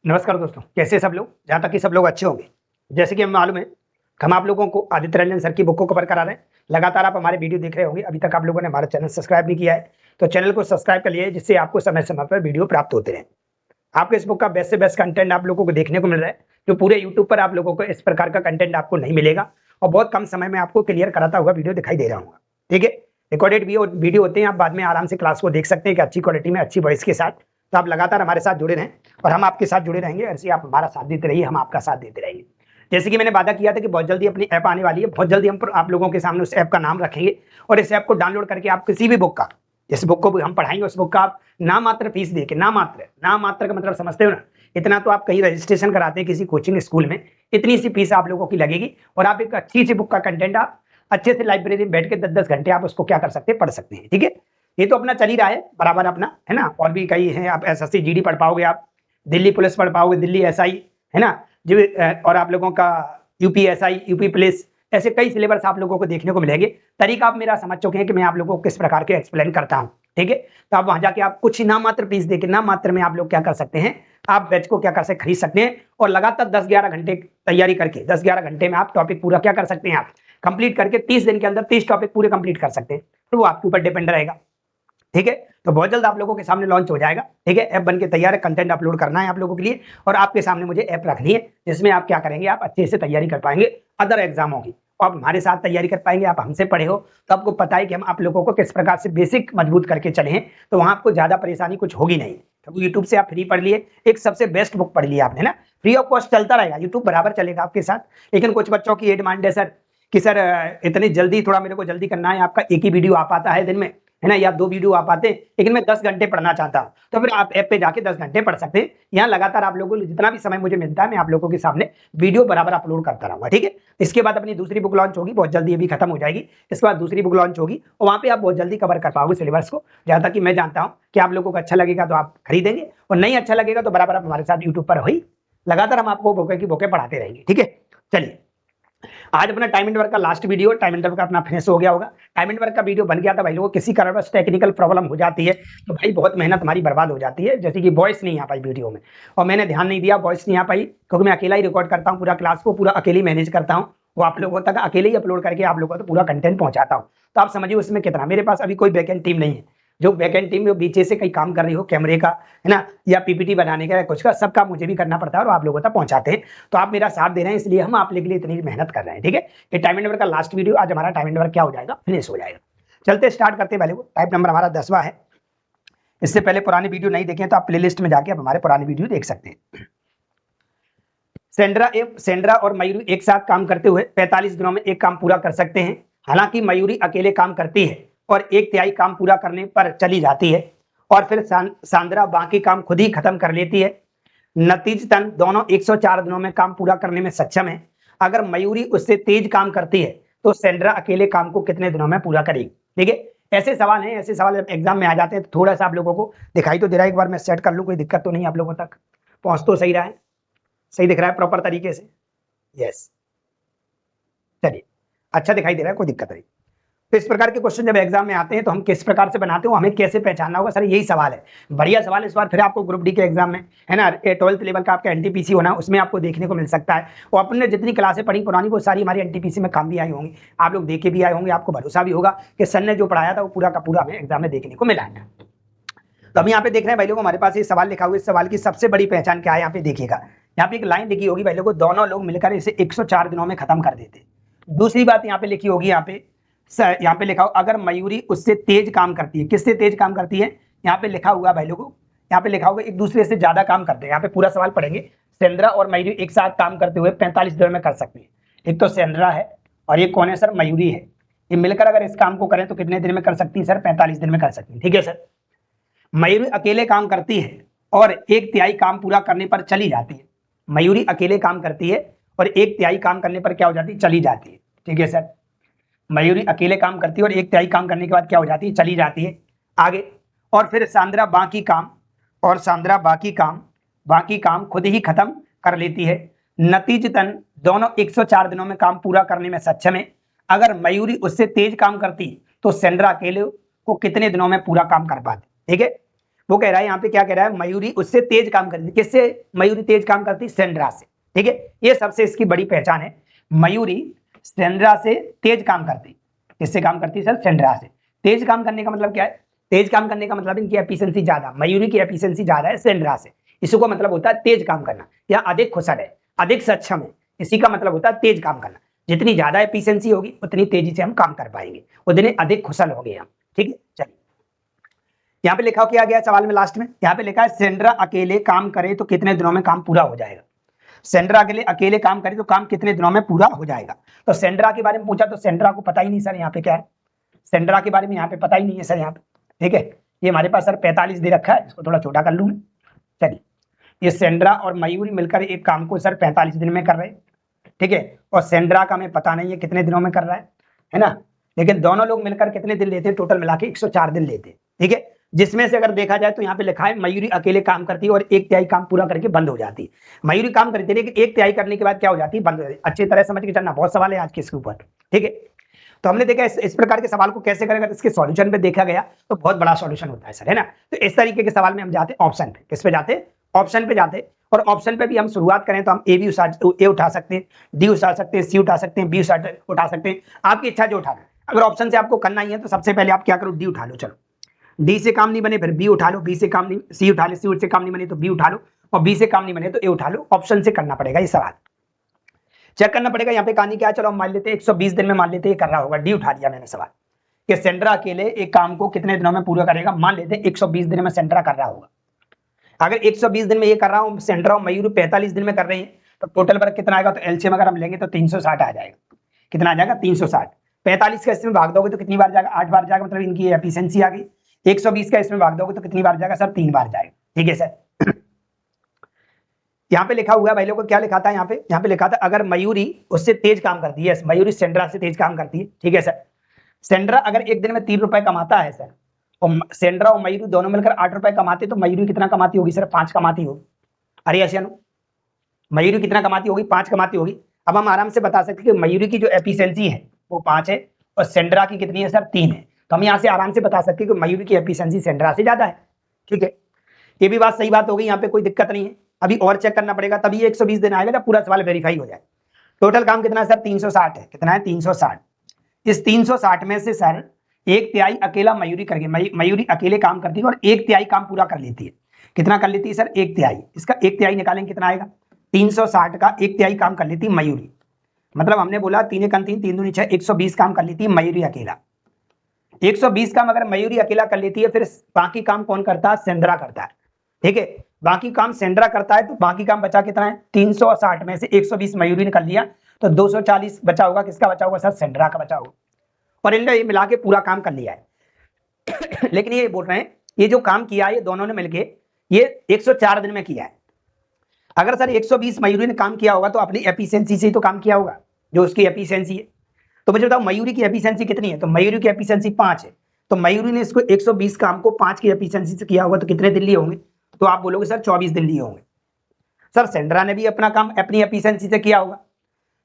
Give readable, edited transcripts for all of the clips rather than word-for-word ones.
नमस्कार दोस्तों, कैसे सब लोग? जहाँ तक कि सब लोग अच्छे होंगे। जैसे कि हमें मालूम है, हम आप लोगों को आदित्य रंजन सर की बुक को कवर करा रहे हैं। लगातार आप हमारे वीडियो देख रहे होंगे। अभी तक आप लोगों ने हमारा चैनल सब्सक्राइब नहीं किया है, तो चैनल को सब्सक्राइब कर लिए, जिससे आपको समय समय पर वीडियो प्राप्त होते रहें। आपको इस बुक का बेस्ट से बेस्ट कंटेंट आप लोगों को देखने को मिल रहा है, जो पूरे यूट्यूब पर आप लोगों को इस प्रकार का कंटेंट आपको नहीं मिलेगा, और बहुत कम समय में आपको क्लियर कराता हुआ वीडियो दिखाई दे रहा होगा। ठीक है, रिकॉर्डेड वीडियो होते हैं, आप बाद में आराम से क्लास को देख सकते हैं कि अच्छी क्वालिटी में, अच्छी वॉइस के साथ। तो आप लगातार हमारे साथ जुड़े रहें और हम आपके साथ जुड़े रहेंगे। ऐसे आप हमारा साथ देते रहिए, हम आपका साथ देते रहेंगे। जैसे कि मैंने वादा किया था कि बहुत जल्दी अपनी ऐप आने वाली है, बहुत जल्दी हम आप लोगों के सामने उस ऐप का नाम रखेंगे, और इस ऐप को डाउनलोड करके आप किसी भी बुक का, जिस बुक को भी हम पढ़ाएंगे उस बुक का आप नामात्र फीस देके, नामात्र का मतलब समझते हो ना, इतना तो आप कहीं रजिस्ट्रेशन कराते हैं किसी कोचिंग स्कूल में, इतनी सी फीस आप लोगों की लगेगी, और आप एक अच्छी सी बुक का कंटेंट आप अच्छे से लाइब्रेरी में बैठ के 10-10 घंटे आप उसको क्या कर सकते हैं, पढ़ सकते हैं। ठीक है, ये तो अपना चल ही रहा है बराबर अपना, है ना। और भी कई हैं, आप एसएससी जीडी पढ़ पाओगे, आप दिल्ली पुलिस पढ़ पाओगे, दिल्ली एसआई, है ना जो, और आप लोगों का यूपी एसआई, यूपी पुलिस, ऐसे कई सिलेबस आप लोगों को देखने को मिलेंगे। तरीका आप मेरा समझ चुके हैं कि मैं आप लोगों को किस प्रकार के एक्सप्लेन करता हूं। ठीक है, तो आप वहां जाके आप कुछ नामात्र फीस देके, नामात्र में आप लोग क्या कर सकते हैं, आप बैच को क्या कर सकते, खरीद सकते हैं, और लगातार 10-11 घंटे तैयारी करके 10-11 घंटे में आप टॉपिक पूरा क्या कर सकते हैं, आप कंप्लीट करके 30 दिन के अंदर 30 टॉपिक पूरे कंप्लीट कर सकते हैं। तो वो आपके ऊपर डिपेंड रहेगा। ठीक है, तो बहुत जल्द आप लोगों के सामने लॉन्च हो जाएगा। ठीक है, ऐप बन के तैयार है, कंटेंट अपलोड करना है आप लोगों के लिए, और आपके सामने मुझे ऐप रखनी है, जिसमें आप क्या करेंगे, आप अच्छे से तैयारी कर पाएंगे अदर एग्जामों की। आप हमारे साथ तैयारी कर पाएंगे, आप हमसे पढ़े हो तो आपको पता है कि हम आप लोगों को किस प्रकार से बेसिक मजबूत करके चले हैं, तो वहां आपको ज्यादा परेशानी कुछ होगी नहीं। तो यूट्यूब से आप फ्री पढ़ लिए, एक सबसे बेस्ट बुक पढ़ लिया आपने ना, फ्री ऑफ कॉस्ट चलता रहेगा, यूट्यूब बराबर चलेगा आपके साथ। लेकिन कुछ बच्चों की ये डिमांड है सर कि सर इतनी जल्दी, थोड़ा मेरे को जल्दी करना है, आपका एक ही वीडियो आ पाता है दिन में, है ना, या 2 वीडियो आ पाते हैं, लेकिन मैं 10 घंटे पढ़ना चाहता हूं, तो फिर आप ऐप पे जाके 10 घंटे पढ़ सकते हैं। यहाँ लगातार आप लोगों को जितना भी समय मुझे मिलता है, मैं आप लोगों के सामने वीडियो बराबर अपलोड करता रहूंगा। ठीक है, इसके बाद अपनी दूसरी बुक लॉन्च होगी, बहुत जल्दी ये भी खत्म हो जाएगी। इसके बाद दूसरी बुक लॉन्च होगी, और वहां पे आप बहुत जल्दी कवर कर पाओगे सिलेबस को। जहां तक कि मैं जानता हूं कि आप लोगों को अच्छा लगेगा तो आप खरीदेंगे, और नहीं अच्छा लगेगा तो बराबर आप हमारे साथ यूट्यूब पर ही लगातार हम आपको बुकें की बुकें पढ़ाते रहेंगे। ठीक है, चलिए आज अपना टाइम एंड वर्क का last video, time and work का अपना फिनिश हो गया होगा। टाइम एंड वर्क का वीडियो बन गया था भाई लोगों, किसी कारणवश टेक्निकल प्रॉब्लम हो जाती है तो भाई बहुत मेहनत हमारी बर्बाद हो जाती है। जैसे कि वॉइस नहीं आ पाई वीडियो में, और मैंने ध्यान नहीं दिया, वॉइस नहीं आ पाई, क्योंकि मैं अकेला ही रिकॉर्ड करता हूँ, पूरा क्लास को पूरा अकेले मैनेज करता हूँ, वो आप लोगों तक अकेले ही अपलोड करके आप लोगों को पूरा कंटेंट पहुंचाता हूँ। तो आप समझिए उसमें कितना, मेरे पास अभी कोई बैकएंड टीम नहीं है, जो बैकएंड टीम में पीछे से कई काम कर रही हो, कैमरे का, है ना, या पीपीटी बनाने का, या कुछ का, सब काम मुझे भी करना पड़ता है, और आप लोगों तक पहुंचाते हैं। तो आप मेरा साथ दे रहे हैं, इसलिए हम आप लोगों के लिए इतनी मेहनत कर रहे हैं। ठीक है, ये टाइम एंड वर्क का लास्ट वीडियो, आज हमारा टाइम एंड वर्क क्या हो जाएगा, फिनिश हो जाएगा। चलते स्टार्ट करते हैं। पहले वो टाइप नंबर हमारा 10वां है। इससे पहले पुराने वीडियो नहीं देखे तो आप प्लेलिस्ट में जाके आप हमारे पुराने वीडियो देख सकते हैं। सेंड्रा और मयूरी एक साथ काम करते हुए 45 दिनों में एक काम पूरा कर सकते हैं। हालांकि मयूरी अकेले काम करती है और 1/3 काम पूरा करने पर चली जाती है, और फिर सांद्रा बाकी काम खुद ही खत्म कर लेती है। नतीजतन दोनों 104 दिनों में काम पूरा करने में सक्षम है। अगर मयूरी उससे तेज काम करती है तो सेंड्रा अकेले काम को कितने दिनों में पूरा करेगी। ठीक है, ऐसे सवाल हैं, ऐसे सवाल एग्जाम में आ जाते हैं, तो थोड़ा सा आप लोगों को दिखाई तो दे रहा है, एक बार मैं सेट कर लूँ, कोई दिक्कत तो नहीं आप लोगों तक पहुंच तो सही रहा है, सही दिख रहा है प्रॉपर तरीके से, यस, चलिए अच्छा दिखाई दे रहा है, कोई दिक्कत नहीं। तो इस प्रकार के क्वेश्चन जब एग्जाम में आते हैं तो हम किस प्रकार से बनाते हो, हमें कैसे पहचानना होगा, सर यही सवाल है। बढ़िया सवाल इस बार फिर आपको ग्रुप डी के एग्जाम में, है ना, 12th लेवल का आपका एनटीपीसी होना, उसमें आपको देखने को मिल सकता है। और अपने जितनी क्लासें पढ़ी पुरानी, वो सारी हमारी एनटीपीसी में काम भी आई होंगी, आप लोग देखे भी आए होंगे, आपको भरोसा भी होगा कि सर ने जो पढ़ाया था वो पूरा का पूरा हमें एग्जाम में देखने को मिला है। तो हम यहाँ पे देख रहे हैं भाई लोगों, हमारे पास ये सवाल लिखा हुआ है। इस सवाल की सबसे बड़ी पहचान क्या है, यहाँ पे देखिएगा, यहाँ पे एक लाइन लिखी होगी भाई लोगों, दोनों लोग मिलकर इसे 104 दिनों में खत्म कर देते। दूसरी बात यहाँ पे लिखी होगी, यहाँ पे लिखा हो, अगर मयूरी उससे तेज काम करती है, किससे तेज काम करती है, यहाँ पे लिखा हुआ भाई लोगों, यहाँ पे लिखा होगा एक दूसरे से ज्यादा काम करते हैं। यहाँ पे पूरा सवाल पढ़ेंगे, सेंद्रा और मयूरी एक साथ काम करते हुए 45 दिनों में कर सकते हैं। एक तो सेंद्रा है और एक कौन है सर, मयूरी है। ये मिलकर अगर इस काम को करें तो कितने दिन में कर सकती है सर, 45 दिन में कर सकती है। ठीक है सर, मयूरी अकेले काम करती है और 1/3 काम पूरा करने पर चली जाती है। मयूरी अकेले काम करती है और 1/3 काम करने पर क्या हो जाती है, चली जाती है। ठीक है सर, मयूरी अकेले काम करती है और 1/3 काम करने के बाद क्या हो जाती है, चली जाती है। आगे, और फिर सांद्रा बाकी काम खुद ही खत्म कर लेती है। नतीजतन दोनों 104 दिनों में काम पूरा करने में सक्षम है। अगर मयूरी उससे तेज काम करती तो सेंड्रा अकेले को कितने दिनों में पूरा काम कर पाती। ठीक है, वो कह रहा है यहाँ पे, क्या कह रहा है, मयूरी उससे तेज काम करती है। किससे मयूरी तेज काम करती है? सेंड्रा से। ठीक है, ये सबसे इसकी बड़ी पहचान है, मयूरी सेंड्रा से तेज काम करती। किससे काम करती है सर? सेंड्रा से। तेज काम करने का मतलब क्या है? तेज काम करने का मतलब इनकी एफिशिएंसी ज्यादा, मयूरी की एफिशिएंसी ज्यादा है सेंड्रा से। इसी को मतलब होता है तेज काम करना, या अधिक कुशल है, अधिक सक्षम है, इसी का मतलब होता है तेज काम करना। जितनी ज्यादा एफिशिएंसी होगी उतनी तेजी से हम काम कर पाएंगे, उतने अधिक कुशल होंगे हम। ठीक है, चलिए यहाँ पे लिखा क्या गया सवाल में लास्ट में, यहाँ पे लिखा है सेंड्रा अकेले काम करे तो कितने दिनों में काम पूरा हो जाएगा। सेंड्रा के लिए अकेले काम करे तो काम कितने दिनों में पूरा हो जाएगा। तो सेंड्रा के बारे में पूछा तो सेंड्रा को पता ही नहीं सर, यहाँ पे क्या है, सेंड्रा के बारे में यहाँ पे पता ही नहीं है सर यहाँ पे। ठीक है, ये हमारे पास सर 45 दे रखा है, इसको थोड़ा छोटा कर लूँ मैं। चलिए, ये सेंड्रा और मयूरी मिलकर एक काम को सर 45 दिन में कर रहे हैं। ठीक है, और सेंड्रा का हमें पता नहीं है कितने दिनों में कर रहा है ना, लेकिन दोनों लोग मिलकर कितने दिन लेते हैं, टोटल मिला के 104 दिन लेते हैं। ठीक है, जिसमें से अगर देखा जाए तो यहाँ पे लिखा है मयूरी अकेले काम करती है और 1/3 काम पूरा करके बंद हो जाती है। मयूरी काम करती है लेकिन 1/3 करने के बाद क्या हो जाती है? बंद हो जाती है। अच्छी तरह समझ के चलना, बहुत सवाल है आज के इसके ऊपर। ठीक है, तो हमने देखा इस प्रकार के सवाल को कैसे करें, अगर इसके सॉल्यूशन पे देखा गया तो बहुत बड़ा सॉल्यूशन होता है सर, है ना। तो इस तरीके के सवाल में हम जाते ऑप्शन पे, किस पे जाते? ऑप्शन पे जाते। और ऑप्शन पे भी हम शुरुआत करें तो हम ए उठा सकते हैं, डी उठा सकते हैं, सी उठा सकते हैं, बी उठा सकते हैं, आपकी इच्छा जो उठाना है। अगर ऑप्शन से आपको करना ही है तो सबसे पहले आप क्या करो, डी उठा लो। चलो, डी से काम नहीं बने फिर बी उठा लो, बी से काम नहीं, सी उठा लो, सी से काम नहीं बने तो बी उठा लो, और बी से काम नहीं बने तो ए उठा लो। ऑप्शन से करना पड़ेगा ये सवाल, चेक करना पड़ेगा। यहाँ पे कहानी क्या है, चलो हम मान लेते हैं 120 दिन में, मान लेते हैं कर रहा होगा, डी उठा लिया मैंने सवाल कि सेंड्रा अकेले एक काम को कितने दिनों में पूरा करेगा। मान लेते हैं 120 दिन में सेंड्रा कर रहा होगा। अगर 120 दिन में ये कर रहा हूँ, सेंड्रा और मयूरी 45 दिन में कर रहे हैं, तो टोटल वर्क कितना आएगा? तो एलसीएम अगर हम लेंगे तो 360 आ जाएगा। कितना आ जाएगा? 360। 45 का इसमें भाग दोगे तो कितनी बार जाएगा? 8 बार जाएगा, मतलब इनकी एफिशिएंसी आ गई। 120 का इसमें भाग दोगे तो कितनी बार जाएगा सर? 3 बार जाएगा। ठीक है सर, यहाँ पे लिखा हुआ है भाई लोगों को, क्या लिखा था यहाँ पे लिखा था अगर मयूरी उससे तेज काम करती है, मयूरी सेंड्रा से तेज काम करती है। ठीक है सर, सेंड्रा अगर एक दिन में 3 रुपए कमाता है सर, और सेंड्रा और मयूरी दोनों मिलकर 8 रुपए कमाते, तो मयूरी कितना कमाती होगी सर? 5 कमाती होगी। अरे ऐसे मयूरी कितना कमाती होगी? 5 कमाती होगी। अब हम आराम से बता सकते हैं कि मयूरी की जो एफिशिएंसी है वो 5 है और सेंड्रा की कितनी है सर? 3 है। तो हम यहाँ से आराम से बता सकते हैं कि मयूरी की एफिशिएंसी सेंड्रा से ज्यादा है। ठीक है, ये भी बात सही बात हो गई, यहाँ पे कोई दिक्कत नहीं है। अभी और चेक करना पड़ेगा, तभी 120 दिन आएगा जब पूरा सवाल वेरीफाई हो जाए। टोटल काम कितना है सर? 360 है। कितना है? 360। इस 360 में से सर 1/3 अकेला मयूरी करके, मयूरी अकेले काम करती है और 1/3 काम पूरा कर लेती है। कितना कर लेती है सर? 1/3। इसका 1/3 निकालेंगे कितना आएगा? 360 का 1/3 काम कर लेती है मयूरी, मतलब हमने बोला 3 1 3 3 दूनी 6, 120 काम कर लेती है मयूरी अकेला। 120 काम अगर मयूरी अकेला कर लेती है, फिर बाकी काम कौन करता है? सेंड्रा करता है। ठीक है, बाकी काम सेंड्रा करता है, तो बाकी काम बचा कितना है? 360 में से 120 मयूरी ने कर लिया, तो 240 बचा होगा। किसका बचा होगा सर? सेंड्रा का बचा होगा। और इनने ये मिला के पूरा काम कर लिया है। लेकिन ये बोल रहे हैं ये जो काम किया है ये दोनों ने मिलके ये 104 दिन में किया है। अगर सर 120 मयूरी ने काम किया होगा तो अपनी एफिशिएंसी से ही तो काम किया होगा, जो उसकी एफिशिएंसी है। तो मुझे बताओ मयूरी की एफिशिएंसी कितनी है? तो मयूरी की एफिशिएंसी 5 है, तो मयूरी ने इसको 120 काम को 5 की एफिशिएंसी से किया होगा, तो कितने दिन लिए होंगे? तो आप बोलोगे सर 24 दिन लिए होंगे। सर सेंड्रा ने भी अपना काम अपनी एफिशिएंसी से किया होगा,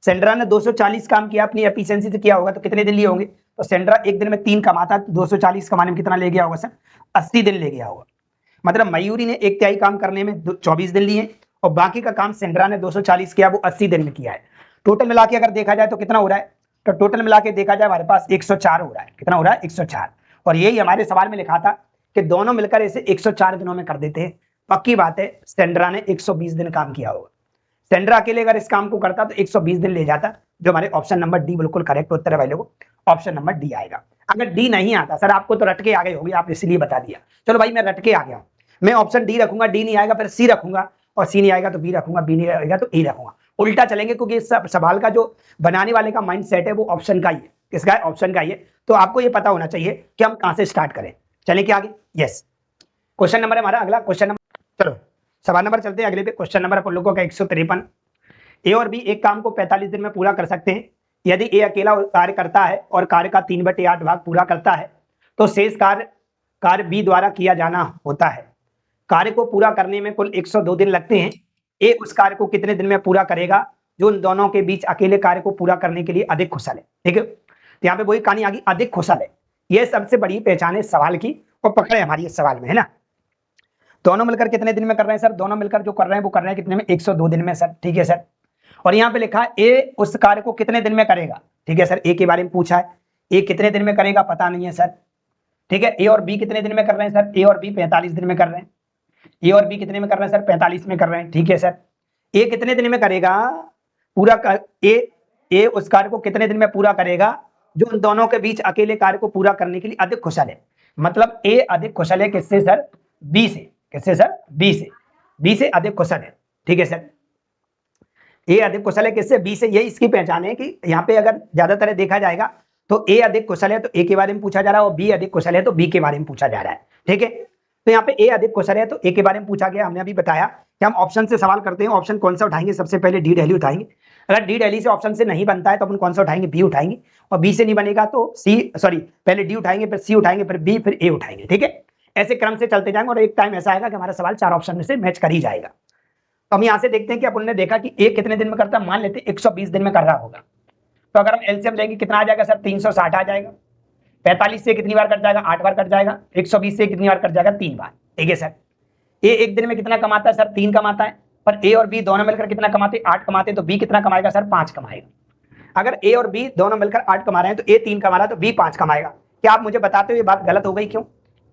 सेंड्रा ने 240 काम किया अपनी एफिशिएंसी से किया होगा, तो कितने दिन लिए होंगे? तो सेंड्रा एक दिन में 3 कमाता, तो 240 कमाने में कितना ले गया होगा सर? 80 दिन ले गया होगा। मतलब मयूरी ने 1/3 काम करने में 24 दिन लिए और बाकी का काम सेंड्रा ने 240 किया, वो 80 दिन में किया है। टोटल मिला के अगर देखा जाए तो कितना हो रहा है? तो टोटल मिला के देखा जाए हमारे पास 104 हो रहा है। कितना हो रहा है? 104। और यही हमारे सवाल में लिखा था कि दोनों मिलकर इसे 104 दिनों में कर देते हैं। पक्की बात है, सेंड्रा ने 120 दिन काम किया होगा। सेंड्रा अकेले अगर इस काम को करता तो 120 दिन ले जाता, जो हमारे ऑप्शन नंबर डी बिल्कुल करेक्ट उत्तर है भाई लोगों, ऑप्शन नंबर डी आएगा। अगर डी नहीं आता सर, आपको तो रट के आ गई होगी, आप इसलिए बता दिया। चलो भाई मैं रट के आ गया हूं, मैं ऑप्शन डी रखूंगा, डी नहीं आएगा फिर सी रखूंगा, और सी नहीं आएगा तो बी रखूंगा, बी नहीं आएगा तो ए रखूंगा। उल्टा चलेंगे, क्योंकि इस सवाल का जो बनाने वाले का माइंड सेट है वो ऑप्शन का ही है। किसका है? ऑप्शन का ही है। तो आपको ये पता होना चाहिए कि हम कहां से स्टार्ट करें। चले क्या आगे? यस, क्वेश्चन नंबर है हमारा अगला क्वेश्चन नंबर। चलो सवाल नंबर चलते हैं अगले पे। क्वेश्चन नंबर अपन लोगों का 153। ए और बी एक काम को 45 दिन में पूरा कर सकते हैं। यदि ए अकेला कार्य करता है और कार्य का 3/8 भाग पूरा करता है, तो शेष कार्य बी द्वारा किया जाना होता है। कार्य को पूरा करने में कुल 102 दिन लगते हैं। ए उस कार्य को कितने दिन में पूरा करेगा जो उन दोनों के बीच अकेले कार्य को पूरा करने के लिए अधिक कुशल है? ठीक है, तो यहाँ पे वही कहानी आ गई, अधिक कुशल है। यह सबसे बड़ी पहचान है सवाल की, और पकड़े हमारी इस सवाल में, है ना। दोनों मिलकर कितने दिन में कर रहे हैं सर? दोनों मिलकर जो कर रहे हैं वो कर रहे हैं कितने में? 102 दिन में सर। ठीक है सर। और यहाँ पे लिखा है ए उस कार्य को कितने दिन में करेगा। ठीक है सर, ए के बारे में पूछा है, ए कितने दिन में करेगा पता नहीं है सर। ठीक है, ए और बी कितने दिन में कर रहे हैं सर? ए और बी 45 दिन में कर रहे हैं। ए और बी कितने में कर रहे हैं सर? 45 में कर रहे हैं। ठीक है सर, ए कितने दिन में करेगा पूरा कर, ए उस कार्य को कितने दिन में पूरा करेगा जो उन दोनों के बीच अकेले कार्य को पूरा करने के लिए अधिक कुशल है। मतलब ए अधिक कुशल है किससे सर? बी से। किससे सर? बी से। बी से अधिक कुशल है। ठीक है सर, ए अधिक कुशल है किससे? बी से। ये इसकी पहचान है कि यहाँ पे अगर ज्यादातर देखा जाएगा तो ए अधिक कुशल है तो ए के बारे में पूछा जा रहा है, और बी अधिक कुशल है तो बी के बारे में पूछा जा रहा है। ठीक है, तो यहाँ पे ए अधिक कुशल है तो ए के बारे में पूछा गया। हमने अभी बताया कि हम ऑप्शन से सवाल करते हैं। ऑप्शन कौन सा उठाएंगे? सबसे पहले डी दिल्ली उठाएंगे। अगर डी दिल्ली से ऑप्शन से नहीं बनता है तो अपन कौन सा उठाएंगे? बी उठाएंगे। और बी से नहीं बनेगा तो सी, सॉरी पहले डी उठाएंगे, फिर सी उठाएंगे, फिर बी, फिर ए उठाएंगे। ठीक है, ऐसे क्रम से चलते जाएंगे और एक टाइम ऐसा आएगा कि हमारा सवाल 4 ऑप्शन में से मैच कर ही जाएगा। तो हम यहाँ से देखते हैं कि अपन ने देखा कि ए कितने दिन में करता है। मान लेते 120 दिन में कर रहा होगा, तो अगर हम एलसीएम लेंगे कितना आ जाएगा सर? 360 आ जाएगा। 45 से कितनी बार कट जाएगा? 8 बार कट जाएगा। 120 से कितनी बार कट जाएगा? 3 बार। ठीक है सर, ए एक दिन में कितना कमाता है सर? 3 कमाता है। पर ए और बी दोनों मिलकर कितना कमाते? 8 कमाते। तो बी कितना कमाएगा सर? 5 कमाएगा। अगर ए और बी दोनों मिलकर 8 कमा रहे हैं तो ए 3 कमा रहा है तो बी 5 कमाएगा। क्या आप मुझे बताते हो ये बात गलत हो गई क्यों?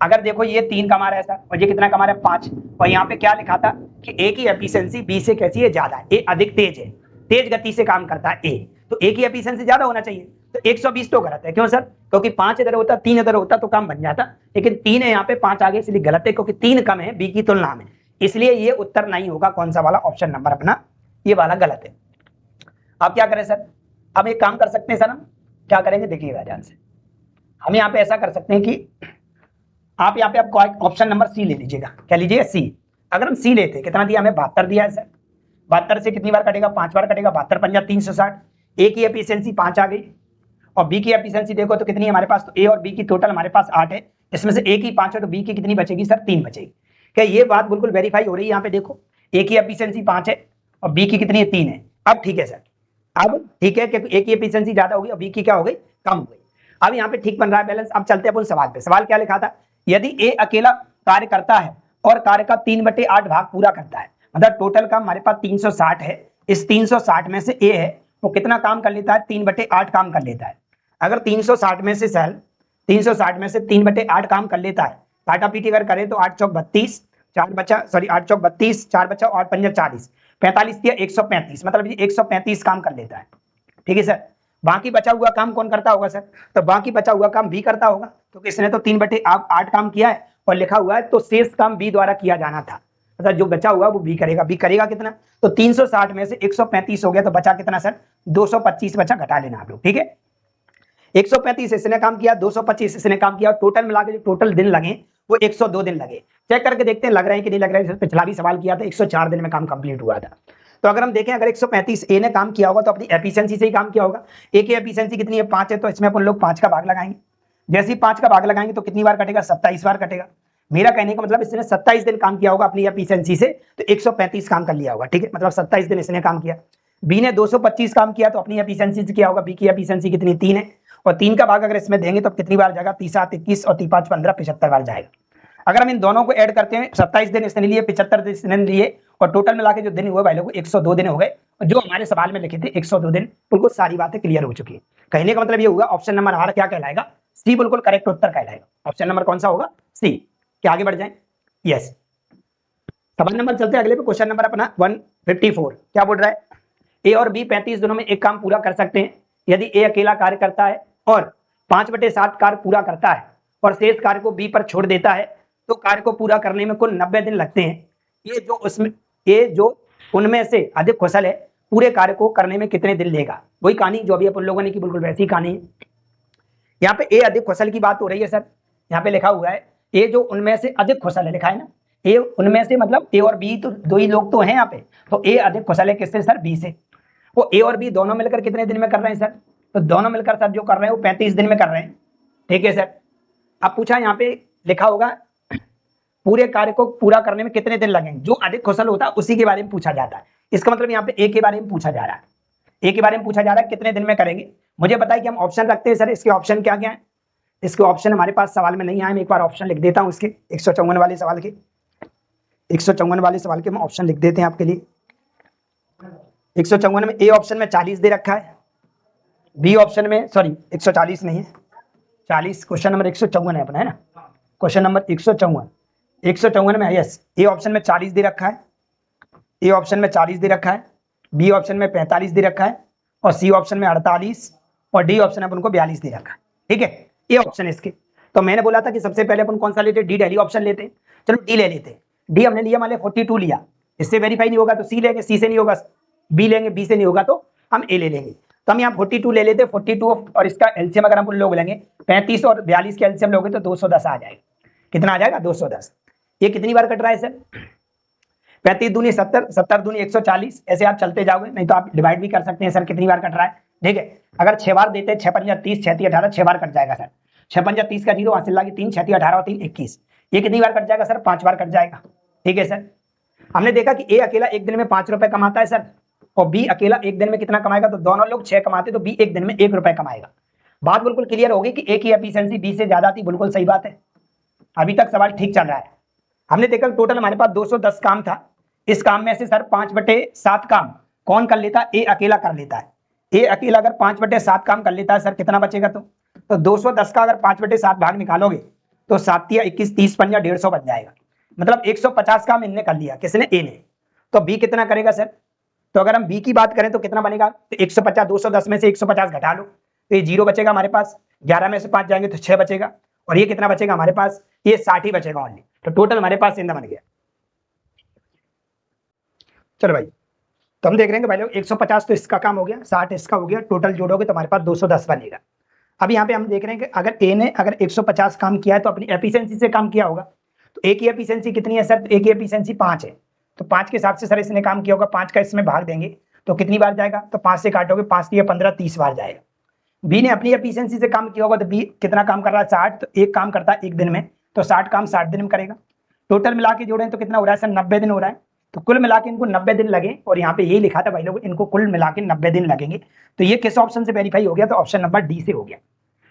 अगर देखो ये 3 कमा रहा है सर और ये कितना कमा रहा है? 5। और यहाँ पे क्या लिखा था कि ए की एफिशिएंसी बी से कैसी है? ज्यादा है। ए अधिक तेज है, तेज गति से काम करता है ए, तो ए की एफिशिएंसी ज्यादा होना चाहिए। तो 120 तो गलत है। क्यों सर? क्योंकि 5 इधर होता, 3 इधर होता तो काम बन जाता, लेकिन 3 है यहाँ पे, 5 आगे, इसलिए गलत है क्योंकि 3 कम है बी की तुलना में। इसलिए ये उत्तर नहीं होगा। कौन सा वाला? ऑप्शन नंबर अपना ये वाला गलत है। अब क्या करें सर? अब एक काम कर सकते हैं सर, हम क्या करेंगे देखिएगा ध्यान से। हम यहाँ पे ऐसा कर सकते हैं कि आप यहाँ पे आपको ऑप्शन नंबर सी ले लीजिएगा। क्या लीजिएगा? सी। अगर हम सी लेते, कितना दिया हमें? 72 दिया है सर। 72 से कितनी बार कटेगा? 5 बार कटेगा। 72 पंजा 360। ए की एफिशिएंसी 5 आ गई और बी की एफिशिएंसी देखो तो कितनी है हमारे पास? तो ए और बी की टोटल हमारे पास 8 है। इसमें से ए की 5 है तो बी की कितनी बचेगी सर? 3 बचेगी। क्या ये बात बिल्कुल वेरीफाई हो रही है? यहाँ पे देखो, ए की एफिशिएंसी 5 है और बी की कितनी है? 3 है। अब ठीक है सर, अब ठीक है क्योंकि ए की एफिशिएंसी ज्यादा होगी और बी की क्या हो गई? कम हो गई। अब यहाँ पे ठीक बन रहा है बैलेंस। अब चलते हैं अपन सवाल पे। सवाल क्या लिखा था? यदि ए अकेला कार्य करता है और कार्य का 3/8 भाग पूरा करता है, मतलब टोटल काम हमारे पास 360 है। इस 360 में से ए है वो कितना काम कर लेता है? 3/8 काम कर लेता है। अगर 360 में से सर 360 में से 3/8 काम कर लेता है, काटा पीटी अगर करें तो 8 चौक 32, 4 बचा, सॉरी 8 चौक 32, 4 बचा और 5 40, 45 दिया 135, मतलब ये 135 काम कर लेता है। ठीक है सर, बाकी बचा हुआ काम कौन करता होगा सर? तो बाकी बचा हुआ काम बी करता होगा, तो इसने तो 3/8 काम किया है और लिखा हुआ है तो शेष काम बी द्वारा किया जाना था, मतलब जो बचा हुआ वो बी करेगा। बी करेगा कितना? तो 360 में से 135 हो गया तो बचा कितना सर? 225 बचा, घटा लेना आप लोग। ठीक है, 135 इसने काम किया, 225 इसने काम किया, टोटल मिला के जो टोटल दिन लगे वो 102 दिन लगे। चेक करके देखते हैं लग रहा है कि नहीं लग रहा है। पिछला भी सवाल किया था 104 दिन में काम कंप्लीट हुआ था। तो अगर हम देखें अगर 135 ए ने काम किया होगा तो अपनी एफिशिएंसी से ही काम किया होगा। ए की एफिशिएंसी कितनी है? 5 है, तो इसमें अपन लोग 5 का भाग लगाएंगे। जैसे ही 5 का भाग लगाएंगे तो कितनी बार कटेगा? 27 बार कटेगा। मेरा कहने का मतलब इसने 27 दिन काम किया होगा अपनी एफिशिएंसी से, तो 135 काम कर लिया होगा। ठीक है, मतलब 27 दिन इसने काम किया। बी ने 225 काम किया तो अपनी एफिशिएंसी से किया होगा। बी की एफिशिएंसी कितनी? 3 है, और 3 का भाग अगर इसमें देंगे तो कितनी बार जाएगा? 30 7 21 और 3 5 15 75 बार जाएगा। अगर हम इन दोनों को ऐड करते हैं, 27 दिन इसने लिए, 75 दिन इसने लिए, और टोटल मिला के जो दिन हुए भाई लोग 102 दिन हो गए। और जो हमारे सवाल में लिखे थे 102 दिन, बिल्कुल सारी बातें क्लियर हो चुकी है। कहने का मतलब ये होगा ऑप्शन नंबर हमारा क्या कहलाएगा? सी बिल्कुल करेक्ट उत्तर कहलाएगा। ऑप्शन नंबर कौन सा होगा? सी। क्या आगे बढ़ जाए? यस। सवाल नंबर चलते हैं अगले पे। क्वेश्चन नंबर अपना 154 क्या बोल रहा है? ए और बी 35 दिनों में एक काम पूरा कर सकते हैं यदि ए अकेला कार्य करता है और 5/7 कार्य पूरा करता है और शेष कार्य को बी पर छोड़ देता है, तो कार्य को पूरा करने में कुल 90 दिन लगते हैं। ये जो उनमें से अधिक कुशल है पूरे कार्य को करने में कितने दिन लेगा? वही कहानी जो अभी अपन लोगों ने की, बिल्कुल वैसी कहानी है। यहाँ पे ए अधिक कुशल की बात हो रही है सर। यहाँ पे लिखा हुआ है ए जो उनमें से अधिक कुशल है, लिखा है ना, ए उनमें से, मतलब ए और बी तो दो ही लोग तो हैं यहाँ पे। तो ए अधिक कुशल है किससे सर? बी से। वो ए और बी दोनों मिलकर कितने दिन में कर रहे हैं सर? तो दोनों मिलकर सर जो कर रहे हैं वो 35 दिन में कर रहे हैं। ठीक है सर। अब पूछा यहाँ पे लिखा होगा पूरे कार्य को पूरा करने में कितने दिन लगेंगे। जो अधिक कुशल होता है उसी के बारे में पूछा जाता है। इसका मतलब यहाँ पे ए के बारे में पूछा जा रहा है। ए के बारे में पूछा जा रहा है कितने दिन में करेंगे। मुझे बताइए कि हम ऑप्शन रखते हैं सर, इसके ऑप्शन क्या क्या है? इसके ऑप्शन हमारे पास सवाल में नहीं आए, मैं एक बार ऑप्शन लिख देता हूँ इसके 154 वाले सवाल के। 154 वाले सवाल के हम ऑप्शन लिख देते हैं आपके लिए। 154 में ए ऑप्शन में 40 दे रखा है, बी ऑप्शन में, सॉरी 140 नहीं है, 40, क्वेश्चन नंबर 154 है अपना, है ना, क्वेश्चन नंबर 154 में यस, ए ऑप्शन में 40 दे रखा है, ए ऑप्शन में 40 दे रखा है, बी ऑप्शन में 45 दे रखा है, और सी ऑप्शन में 48, और डी ऑप्शन अपन को 42 दे रखा है। ठीक है, ये ऑप्शन है इसके। तो मैंने बोला था कि सबसे पहले अपन कौन सा लेते हैं, डी डेली ऑप्शन लेते हैं। चलो डी ले लेते हैं। डी हमने लिया, मान लिया 42 लिया, इससे वेरीफाई नहीं होगा तो सी लेंगे, सी से नहीं होगा बी लेंगे, बी से नहीं होगा तो हम ए ले लेंगे। तो हम यहाँ 42 ले लेते हैं, 42 और इसका एलसीएम अगर हम लोग लेंगे 35 और 42 के एलसीएम लोगे तो 210 आ जाएगा। कितना आ जाएगा, 210। ये कितनी बार कट रहा है सर, 35 दूनी 70, 70 दूनी 140, ऐसे आप चलते जाओगे, नहीं तो आप डिवाइड भी कर सकते हैं सर कितनी बार कट रहा है। ठीक है, अगर 6 बार देते हैं, 6 पंजा 30, 6 18, 6 बार कट जाएगा सर, 6 पंजा 30 का 0, हासिल लागे 3, 6 18 और 3 21, ये कितनी बार कट जाएगा सर, 5 बार कट जाएगा। ठीक है सर, हमने देखा कि ए अकेला एक दिन में 5 रुपए कमाता है सर, और बी अकेला एक दिन में कितना कमाएगा, तो दोनों लोग 6 कमाते, तो बी एक दिन में 1 रुपए कमाएगा। बात बिल्कुल क्लियर होगी कि ए की एफिशिएंसी बी से ज्यादा थी, बिल्कुल सही बात है, अभी तक सवाल ठीक चल रहा है। हमने देखा टोटल हमारे पास 210 काम था, इस काम में से सर 5/7 काम कौन कर लेता है, ए अकेला कर लेता है। ए अकेला अगर 5/7 काम कर लेता है सर, कितना बचेगा, तो 210 का अगर 5/7 भाग निकालोगे तो 7 या 21, 30 पंजा 150 बन जाएगा। मतलब 150 काम इनने कर लिया, किसने, ए ने। तो बी कितना करेगा सर, तो अगर हम बी की बात करें तो कितना बनेगा, तो 150, 210 में से 150 घटा लो तो ये 0 बचेगा हमारे पास, 11 में से 5 जाएंगे तो 6 बचेगा, और ये कितना बचेगा हमारे पास, ये 60 ही बचेगा ओनली। तो टोटल हमारे पास इतना बन गया। चलो भाई, तो हम देख रहे हैं कि भाई लोग 150 तो इसका काम हो गया, 60 इसका हो गया, टोटल जोड़ोगे तो हमारे पास 210 बनेगा। अब यहाँ पे हम देख रहे हैं कि अगर ए ने अगर 150 काम किया है तो अपनी एफिशिएंसी से काम किया होगा, तो ए की एफिशिएंसी कितनी है सर, ए की एफिशिएंसी 5 है, तो 5 के हिसाब से सर इसने काम किया होगा, 5 का इसमें भाग देंगे तो कितनी बार जाएगा, तो 5 से काटोगे, 5 दिए 15, 30 बार जाएगा। बी ने अपनी एफिशिएंसी से काम किया होगा, तो बी कितना काम कर रहा है, 60, तो एक काम करता है एक दिन में, तो 60 काम 60 दिन में करेगा। टोटल मिला के जोड़ें तो कितना हो रहा है सर, 90 दिन हो रहा है। तो कुल मिला के इनको 90 दिन लगे, और यहाँ पे यही लिखा था भाई लोग, इनको कुल मिला के 90 दिन लगेंगे। तो ये किस ऑप्शन से वेरीफाई हो गया, तो ऑप्शन नंबर डी से हो गया।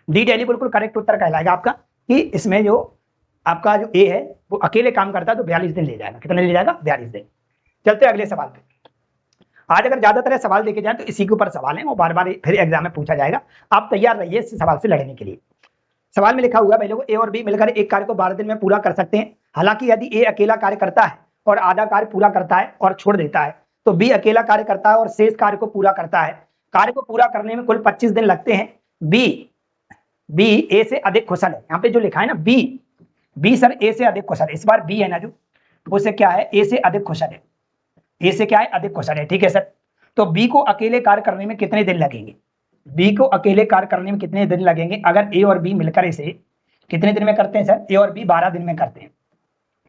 डी डेली बिल्कुल करेक्ट उत्तर कहलाएगा आपका, कि इसमें जो आपका जो ए है वो अकेले काम करता है तो 42 दिन ले जाएगा। कितने ले जाएगा, 42 दिन। चलते अगले सवाल पे। आज अगर ज्यादातर सवाल देखे जाए तो इसी के ऊपर सवाल है, वो बार बार फिर एग्जाम में पूछा जाएगा, आप तैयार रहिए इस सवाल से लड़ने के लिए। सवाल में लिखा हुआ है भाई लोग, ए और बी मिलकर एक कार्य को 12 दिन में पूरा कर सकते हैं। हालांकि यदि ए अकेला कार्य करता है और आधा कार्य पूरा करता है और छोड़ देता है, तो बी अकेला कार्य करता है और शेष कार्य को पूरा करता है। कार्य को पूरा करने में कुल 25 दिन लगते हैं। बी ए से अधिक कुशल है। यहाँ पे जो लिखा है ना बी सर ए से अधिक कुशल है, इस बार बी है ना जो, उसे क्या है, ए से अधिक कुशल है, ए से क्या है, अधिक कुशल है। ठीक है सर, तो बी को अकेले कार्य करने में कितने दिन लगेंगे, बी को अकेले कार्य करने में कितने दिन लगेंगे, अगर ए और बी मिलकर इसे कितने दिन में करते हैं सर, ए और बी 12 दिन में करते हैं।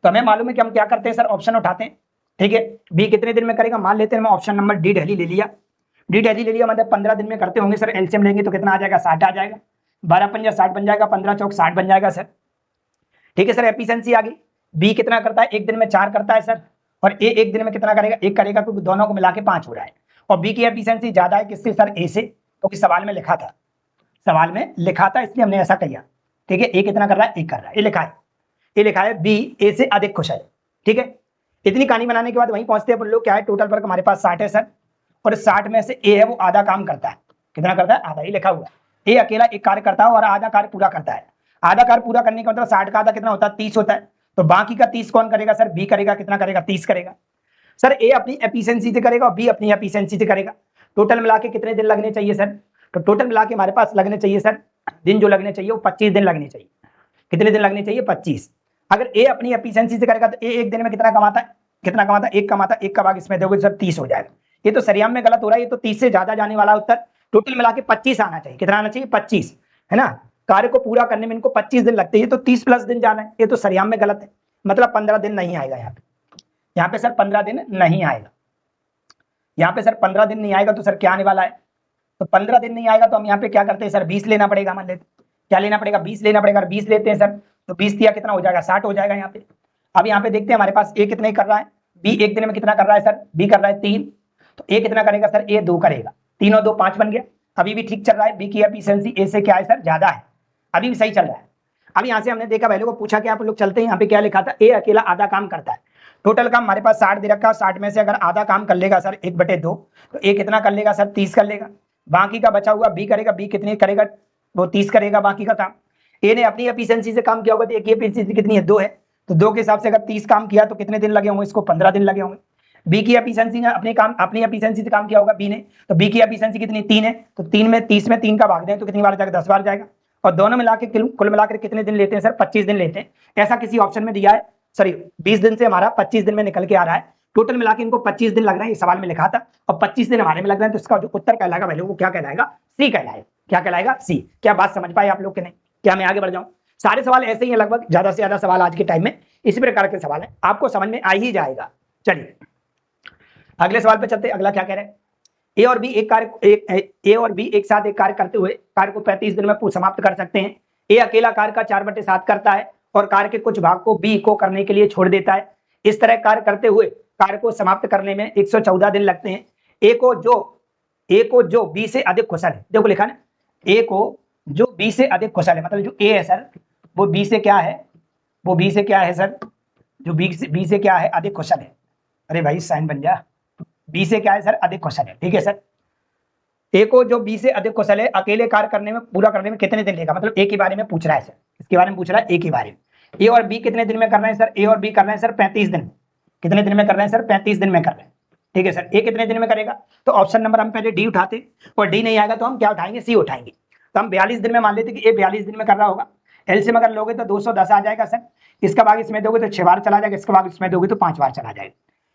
तो हमें मालूम है कि हम क्या करते हैं सर, ऑप्शन उठाते हैं। ठीक है, बी कितने दिन में करेगा, मान लेते हैं मैं ऑप्शन नंबर डी डेली ले लिया, मतलब 15 दिन में करते होंगे सर। एलसीएम लेंगे तो कितना आ जाएगा, 60 आ जाएगा, 12 पंजा 60 बन जाएगा, 15 चौक 60 बन जाएगा सर। ठीक है सर, एफिशिएंसी आ गई। बी कितना करता है, एक दिन में 4 करता है सर, और ए एक दिन में कितना करेगा, 1 करेगा, क्योंकि दोनों को मिला के 5 हो रहा है। और बी की एफिशिएंसी ज्यादा है किससे सर, ए से, क्योंकि सवाल में लिखा था, इसलिए हमने ऐसा किया। ठीक है, ए कितना कर रहा है, 1 कर रहा है, ये लिखा है बी ए से अधिक कुशल। ठीक है, इतनी कहानी बनाने के बाद वहीं पहुंचते हैं अपन लोग, क्या है, टोटल वर्क हमारे पास 60 है सर, और 60 में से ए है वो आधा काम करता है। कितना करता है, आधा, ये लिखा हुआ है। ए अकेला एक कार्य करता है और आधा कार्य पूरा करता है। आधा कार्य पूरा करने का मतलब 60 का आधा कितना होता है, 30 होता है। तो बाकी का 30 कौन करेगा सर, बी करेगा। कितना करेगा, 30 करेगा सर। ए अपनी एफिशिएंसी से करेगा और बी अपनी एफिशिएंसी से करेगा। टोटल मिला के कितने दिन लगने चाहिए सर, तो टोटल मिला के हमारे पास लगने चाहिए सर, दिन जो लगने चाहिए वो 25 दिन लगने चाहिए। कितने दिन लगने चाहिए, 25। अगर ए अपनी एफिशिएंसी से करेगा तो ए एक दिन में कितना कमाता है, 1 कमाता है, 1 का भाग इसमें दोगे सर 30 हो जाएगा। ये तो सरियाम में गलत हो रहा है, ये तो 30 से ज्यादा जाने वाला उत्तर। टोटल मिला के 25 आना चाहिए। कितना आना चाहिए, 25, है ना। कार्य को पूरा करने में इनको 25 दिन लगते हैं, तो 30 प्लस दिन जाना है। ये तो सरियाम में गलत है, मतलब 15 दिन नहीं आएगा यहाँ पे सर 15 दिन नहीं आएगा। यहाँ पे सर 15 दिन नहीं आएगा, तो सर क्या आने वाला है, तो 15 दिन नहीं आएगा तो हम यहाँ पे क्या करते हैं सर, 20 लेना पड़ेगा। मान लेते क्या लेना पड़ेगा, 20 लेना पड़ेगा। 20 लेते हैं सर, तो 20 दिया कितना हो जाएगा, 60 हो जाएगा यहाँ पे। अब यहाँ पे देखते हैं हमारे पास ए कितने कर रहा है, बी एक दिन में कितना कर रहा है सर, बी कर रहा है 3, तो ए कितना करेगा सर, ए 2 करेगा। 3 और 2 5 बन गया। अभी भी ठीक चल रहा है, बी की एफिशिएंसी ए से क्या है सर, ज्यादा है, अभी भी सही चल रहा है। अब यहाँ से हमने देखा, पहले को पूछा कि आप लोग चलते हैं, यहाँ पे क्या लिखा था, ए अकेला आधा काम करता है। टोटल काम हमारे पास 60 दे रखा है, 60 में से अगर आधा काम कर लेगा सर 1/2, तो ए कितना कर लेगा सर 30 कर लेगा। बाकी का बचा हुआ बी करेगा, बी कितने करेगा, वो 30 करेगा बाकी का काम। ए ने अपनी एफिशिएंसी से काम किया होगा, तो ए की एफिशिएंसी कितनी है 2 है, तो 2 के हिसाब से अगर 30 काम किया तो कितने दिन लगे होंगे, इसको 15 दिन लगे होंगे। बी की एफिशिएंसी ने अपनी एफिशिएंसी से काम किया होगा बी ने, तो बी की एफिशिएंसी कितनी 3 है, तो 3 में 30 में 3 का भाग दें तो कितनी बार जाएगा 10 बार जाएगा। और दोनों मिला के कुल मिलाकर कितने दिन लेते हैं सर 25 दिन लेते हैं। ऐसा किसी ऑप्शन में दिया है, सॉरी 20 दिन से हमारा 25 दिन में निकल के आ रहा है। टोटल मिला के इनको 25 दिन लग रहे हैं, इस सवाल में लिखा था, और 25 दिन हमारे में लग रहे हैं, तो इसका जो उत्तर कहलाएगा पहले वो क्या कहलाएगा, सी कहलाएगा। क्या कहलाएगा, सी। क्या बात समझ पाए आप लोग के नहीं? क्या मैं आगे बढ़ जाऊं? सारे सवाल ऐसे ही हैं लगभग, ज्यादा से ज्यादा सवाल आज के टाइम में इसी प्रकार के सवाल है, आपको समझ में आ ही जाएगा। चलिए अगले सवाल पे चलते। अगला क्या कह रहे हैं, ए और बी एक साथ एक कार्य करते हुए कार्य को 35 दिन में समाप्त कर सकते हैं। ए अकेला कार्य का 4/7 करता है और कार्य के कुछ भाग को बी को करने के लिए छोड़ देता है। इस तरह कार्य करते हुए कार्य को समाप्त करने में 114 दिन लगते हैं। ए को जो बी से अधिक कुशल है, देखो लिखा ना, ए को जो बी से अधिक कुशल है, मतलब जो ए है सर वो बी से क्या है, वो बी से क्या है सर, जो बी से क्या है, अधिक कुशल है। अरे भाई साइन बन जा, बी से क्या है सर, अधिक कुशल है। ठीक है सर, ए को जो बी से अधिक कुशल है अकेले कार्य करने में पूरा करने में कितने दिन लेगा, मतलब ए के बारे में पूछ रहा है सर, इसके बारे में पूछ रहा है ए के बारे में। ए और बी कितने दिन में कर रहे हैं सर, ए और बी कर रहे हैं सर 35 दिन। कितने दिन में कर रहे हैं सर, 35 दिन में कर रहे हैं। ठीक है सर, ए कितने दिन में करेगा, तो ऑप्शन नंबर हम पहले डी उठाते, और डी नहीं आएगा तो हम क्या उठाएंगे, सी उठाएंगे। तो हम 42 दिन में मान लेते कि ए 42 दिन में कर रहा होगा। एलसीएम अगर लोगे तो 210 आ जाएगा सर, इसका भाग इसमें दोगे तो 6 बार चला जाएगा, इसका भाग इसमें दोगे तो 5 बार चला जाएगा।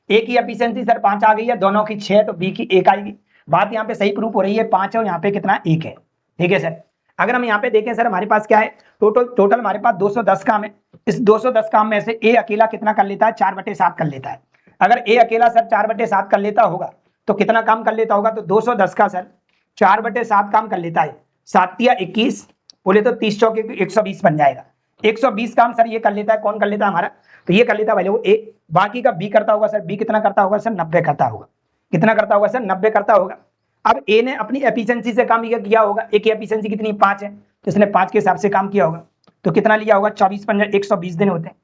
ए की एफिशिएंसी सर 5 आ गई है, दोनों की 6, तो बी की 1 आएगी। बात यहाँ पे सही प्रूफ हो रही है, 5 है और यहाँ पे कितना 1 है। ठीक है सर, अगर हम यहाँ पे देखें सर हमारे पास क्या है, टोटल हमारे पास 210 काम है। इस 210 काम में से ए अकेला कितना कर लेता है, 4/7 कर लेता है। अगर ए अकेला सर 4/7 कर लेता होगा तो कितना काम कर लेता होगा, तो 210 का सर 4/7 काम कर लेता है, 7 या 21 बोले तो 30 चौके 120 बन जाएगा। 120 काम सर ये कर लेता है, कौन कर लेता है हमारा, तो ये कर लेता है पहले वो ए, बाकी का बी करता होगा सर, बी कितना करता होगा सर 90 करता होगा। कितना करता होगा सर, 90 करता होगा। अब ए ने अपनी एफिशिएंसी से काम किया होगा, ए की एफिशिएंसी कितनी 5 है, तो इसने 5 के हिसाब से काम किया होगा, तो कितना लिया होगा 24 पंजा 120 दिन होते हैं।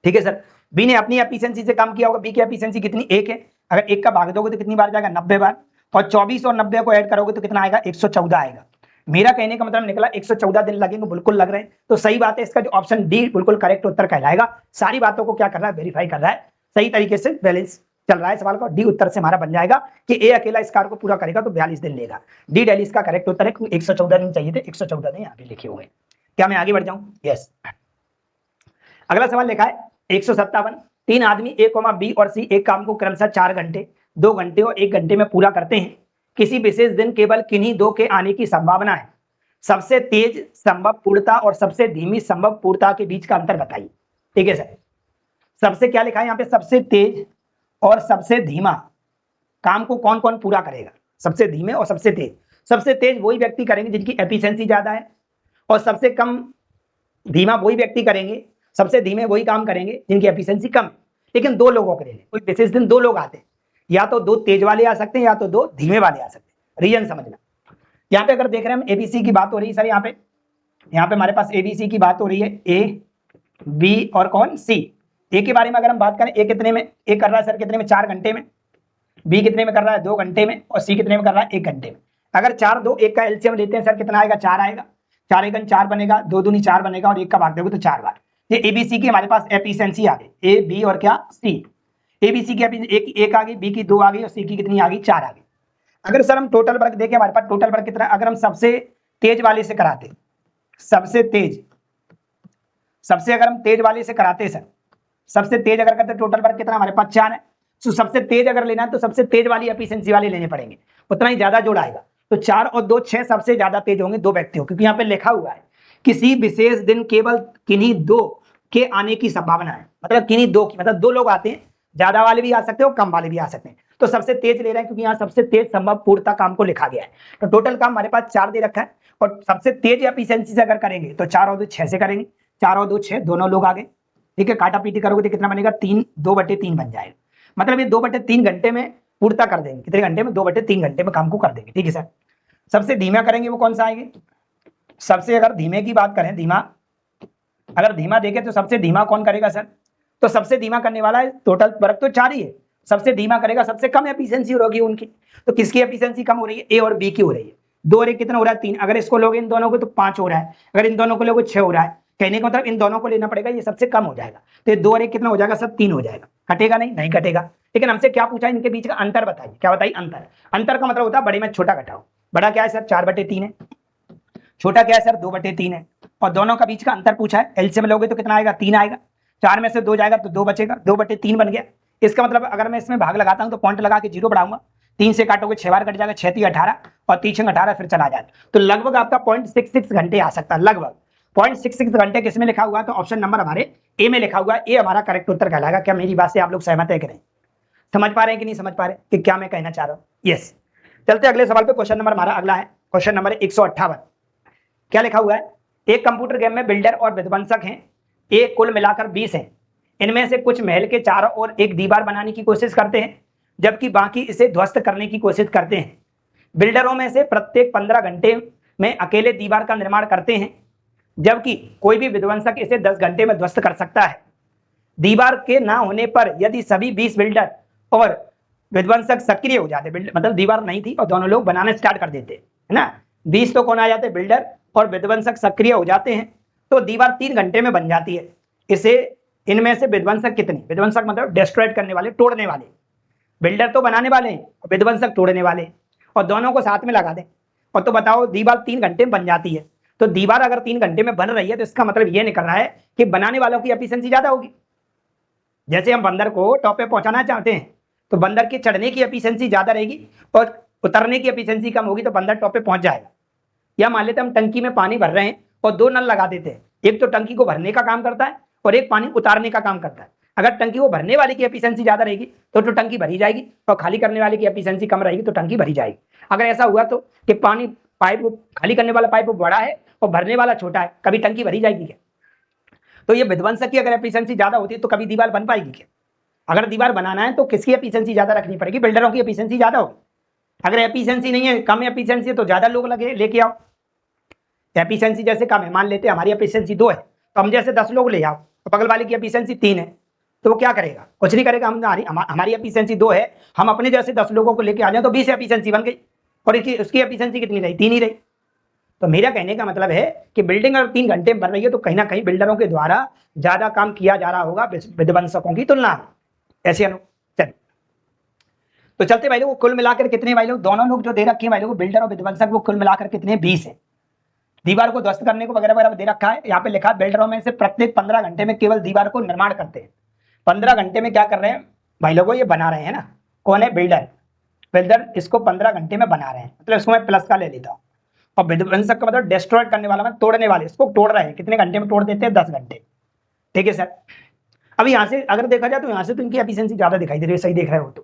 ठीक है सर, बी ने अपनी एफिशिएंसी से काम किया होगा, बी की एफिशिएंसी कितनी 1 है, अगर 1 का भाग दोगे तो कितनी बार जाएगा 90 बार, और 24 और 90 को ऐड करोगे तो कितना आएगा 114 आएगा। मेरा कहने का मतलब निकला 114 दिन लगेंगे, बिल्कुल लग रहे हैं, तो सही बात है, इसका जो ऑप्शन डी बिल्कुल करेक्ट उत्तर कहलाएगा। सारी बातों को क्या कर रहा है, वेरीफाई कर रहा है, सही तरीके से बैलेंस चल रहा है सवाल का। डी उत्तर से हमारा बन जाएगा कि ए अकेला इस कार्य को पूरा करेगा तो 42 दिन लेगा। डी डेली इसका करेक्ट उत्तर है, 114 दिन चाहिए थे, 114 दिन यहाँ पे लिखे हुए। क्या मैं आगे बढ़ जाऊं? यस। अगला सवाल लिखा है 157, 3 आदमी ए, बी और सी एक काम को क्रमशः 4 घंटे, 2 घंटे और 1 घंटे में पूरा करते हैं। किसी विशेष दिन केवल किन्हीं 2 के आने की संभावना है। सबसे तेज संभव पूर्णता और सबसे धीमी संभव पूर्णता के बीच का अंतर बताइए। ठीक है सर, सबसे क्या लिखा है यहाँ पे, सबसे तेज और सबसे धीमा काम को कौन कौन पूरा करेगा, सबसे धीमे और सबसे तेज। सबसे तेज वही व्यक्ति करेंगे जिनकी एफिशिएंसी ज्यादा है, और सबसे कम धीमा वही व्यक्ति करेंगे, सबसे धीमे वही काम करेंगे जिनकी एफिशिएंसी कम है। लेकिन 2 लोगों के लिए कोई विशेष दिन 2 लोग आते हैं, या तो 2 तेज वाले आ सकते हैं या तो 2 धीमे वाले आ सकते हैं। रीजन समझना, यहाँ पे अगर देख रहे हैं हम एबीसी की बात हो रही है सर, यहाँ पे हमारे पास एबीसी की बात हो रही है, ए बी और कौन सी। ए के बारे में अगर हम बात करें, ए कितने में, ए कर रहा है सर कितने में 4 घंटे में, बी कितने में कर रहा है 2 घंटे में, और सी कितने में कर रहा है 1 घंटे में। अगर 4 2 1 का एलसीएम लेते हैं सर कितना आएगा, 4 आएगा, 4 एकन 4 बनेगा, 2 दूनी 4 बनेगा, और 1 का भाग दोगे तो 4 बार। ये एबीसी की हमारे पास एफिशिएंसी आ गई, ए बी और क्या सी। एबीसी की एक आ गई, बी की 2 आ गई, और सी की कितनी आ गई 4 आ गई। अगर सर हम टोटल वर्क देखें, हमारे पास टोटल वर्क कितना, अगर हम सबसे तेज वाले से कराते, सबसे अगर हम तेज वाले से कराते सर, सबसे तेज अगर करते टोटल वर्क कितना हमारे पास 4 है। तो सबसे तेज अगर लेना है तो सबसे तेज वाली एफिशिएंसी वाले लेने पड़ेंगे, उतना ही ज्यादा जोड़ आएगा। तो 4 और 2 6 सबसे ज्यादा तेज होंगे 2 व्यक्तियों, क्योंकि यहाँ पे लिखा हुआ है किसी विशेष दिन केवल किन्हीं 2 के आने की संभावना है, मतलब किन्हीं 2 की, मतलब 2 लोग आते हैं, ज्यादा वाले भी आ सकते हैं और कम वाले भी आ सकते हैं। तो सबसे तेज ले रहे हैं क्योंकि यहाँ सबसे तेज संभव पूर्णता काम को लिखा गया है। तो टोटल काम हमारे पास 4 दे रखा है, और सबसे तेज एफिशिएंसी से अगर करेंगे तो 4 और 2 6 से करेंगे, 4 और 2 6, दोनों लोग आ गए। ठीक है, काटा पीटी करोगे तो कितना बनेगा 3, 2/3 बन जाएगा, मतलब ये 2/3 घंटे में पूर्णता कर देंगे। कितने घंटे में, 2/3 घंटे में काम को कर देंगे। ठीक है सर, सबसे धीमा करेंगे वो कौन सा आएंगे, सबसे अगर धीमे की बात करें, धीमा अगर धीमा देखें तो सबसे धीमा कौन करेगा सर, तो सबसे धीमा करने वाला है, टोटल वर्क तो 4 ही है, सबसे धीमा करेगा सबसे कम एफिशिएंसी होगी उनकी। तो किसकी एफिशिएंसी कम हो रही है? ए और बी की हो रही है। 2 और 1 कितना हो रहा है? 3। अगर इसको लोगे इन दोनों को तो 5 हो रहा है, अगर इन दोनों को लोगे 6 हो रहा है। कहने का मतलब इन दोनों को लेना पड़ेगा, ये सबसे कम हो जाएगा। तो ये 2 और 1 कितना हो जाएगा सर? 3 हो जाएगा। कटेगा नहीं? नहीं कटेगा। लेकिन हमसे क्या पूछा? इनके बीच का अंतर बताइए। क्या बताइए? अंतर। अंतर का मतलब होता है बड़े में छोटा घटाओ। बड़ा क्या है सर? 4/3 है। छोटा क्या है सर? 2/3 है। और दोनों का बीच का अंतर पूछा है, एलसीएम लोगे तो कितना आएगा? 3 आएगा। 4 में से 2 जाएगा तो 2 बचेगा, 2/3 बन गया। इसका मतलब अगर मैं इसमें भाग लगाता हूं तो पॉइंट लगा के 0 बढ़ाऊंगा। 3 से काटोगे 6 बार कट जाएगा, 6 3 18 और 3 18 फिर चला जाए। तो लगभग आपका 0.66 घंटे आ सकता है। लगभग 0.66 घंटे किसमें लिखा हुआ? तो ऑप्शन नंबर हमारे ए में लिखा हुआ है। ए हमारा करेक्ट उत्तर कहलाएगा। क्या मेरी बात से आप लोग सहमत है कि नहीं? समझ पा रहे हैं कि नहीं समझ पा रहे कि क्या मैं कहना चाह रहा हूँ? यस। चलते अगले सवाल पे। क्वेश्चन नंबर हमारा अगला है, क्वेश्चन नंबर 158। क्या लिखा हुआ है? एक कंप्यूटर गेम में बिल्डर और विध्वंसक हैं। एक कुल मिलाकर 20 हैं। इनमें से कुछ महल के चारों ओर एक दीवार बनाने की कोशिश करते हैं, जबकि बाकी इसे ध्वस्त करने की कोशिश करते हैं। बिल्डरों में से प्रत्येक 15 घंटे में अकेले दीवार का निर्माण करते हैं, जबकि कोई भी विध्वंसक इसे 10 घंटे में ध्वस्त कर सकता है। दीवार के ना होने पर यदि सभी 20 बिल्डर और विध्वंसक सक्रिय हो जाते, मतलब दीवार नहीं थी और दोनों लोग बनाने स्टार्ट कर देते, है ना, 20 तो कौन आ जाते? बिल्डर और विध्वंसक सक्रिय हो जाते हैं, तो दीवार 3 घंटे में बन जाती है। इसे इनमें से विध्वंसक कितने? विध्वंसक मतलब डिस्ट्रॉय करने वाले, तोड़ने वाले। बिल्डर तो बनाने वाले हैं और विध्वंसक तोड़ने वाले, और दोनों को साथ में लगा दें और तो बताओ दीवार 3 घंटे में बन जाती है। तो दीवार अगर 3 घंटे में बन रही है तो इसका मतलब ये निकल रहा है कि बनाने वालों की एफिशिएंसी ज्यादा होगी। जैसे हम बंदर को टॉप पे पहुंचाना चाहते हैं तो बंदर के चढ़ने की एफिशिएंसी ज्यादा रहेगी और उतरने की एफिशिएंसी कम होगी, तो बंदर टॉप पे पहुंच जाएगा। या मान लेते हम टंकी में पानी भर रहे हैं और 2 नल लगा देते हैं, एक तो टंकी को भरने का काम करता है और एक पानी उतारने का काम करता है। अगर टंकी को भरने वाले की एफिशिएंसी ज्यादा रहेगी तो टंकी भरी जाएगी, और खाली करने वाले की एफिशिएंसी कम रहेगी तो टंकी भरी जाएगी। अगर ऐसा हुआ तो कि पानी पाइप खाली करने वाला पाइप बड़ा है और भरने वाला छोटा है, कभी टंकी भरी जाएगी क्या? तो ये विध्वंसक की अगर एफिशिएंसी ज्यादा होती है तो कभी दीवार बन पाएगी क्या? अगर दीवार बनाना है तो किसकी एफिशिएंसी ज्यादा रखनी पड़ेगी? बिल्डरों की एफिशिएंसी ज्यादा होगी। अगर एफिशिएंसी नहीं है, कम एफिशिएंसी है, तो ज्यादा लोग लगे लेके आओ। एफिशिएंसी जैसे कम है, मान लेते हैं हमारी एफिशिएंसी 2 है तो हम जैसे 10 लोग ले आओ, तो बगल वाले की एफिशिएंसी 3 है, तो वो क्या करेगा? कुछ नहीं करेगा। हमारी एफिशिएंसी 2 है, हम अपने जैसे 10 लोगों को लेके आ जाए तो 20 एफिशिएंसी बन गई, और उसकी एफिशिएंसी कितनी रही? 3 ही रही। तो मेरा कहने का मतलब है कि बिल्डिंग अगर 3 घंटे में बन रही है तो कहीं ना कहीं बिल्डरों के द्वारा ज्यादा काम किया जा रहा होगा विध्वंसकों की तुलना में। ऐसे चलिए तो चलते भाई लोग, कुल मिलाकर कितने भाई लोग? दोनों लोग जो दे रखे हैं भाई लोग, बिल्डर और विध्वंसक, वो कुल मिलाकर कितने? 20 है। दीवार को ध्वस्त करने को वगैरह वगैरह दे रखा है। यहाँ पे लिखा है बिल्डरों में से प्रत्येक 15 घंटे में केवल दीवार को निर्माण करते हैं। 15 घंटे में क्या कर रहे हैं भाई लोगों? ये बना रहे हैं ना। कौन है? बिल्डर। बिल्डर इसको 15 घंटे में बना रहे हैं, मतलब इसको मैं प्लस का ले लेता हूँ। और विध्वंसक का मतलब डिस्ट्रॉय करने वाला, मैं तोड़ने वाले, इसको तोड़ रहे हैं। कितने घंटे में तोड़ देते हैं? 10 घंटे। ठीक है सर। अब यहाँ से अगर देखा जाए तो यहाँ से तो इनकी एफिशिएंसी ज्यादा दिखाई दे रही है, सही देख रहे हो तो।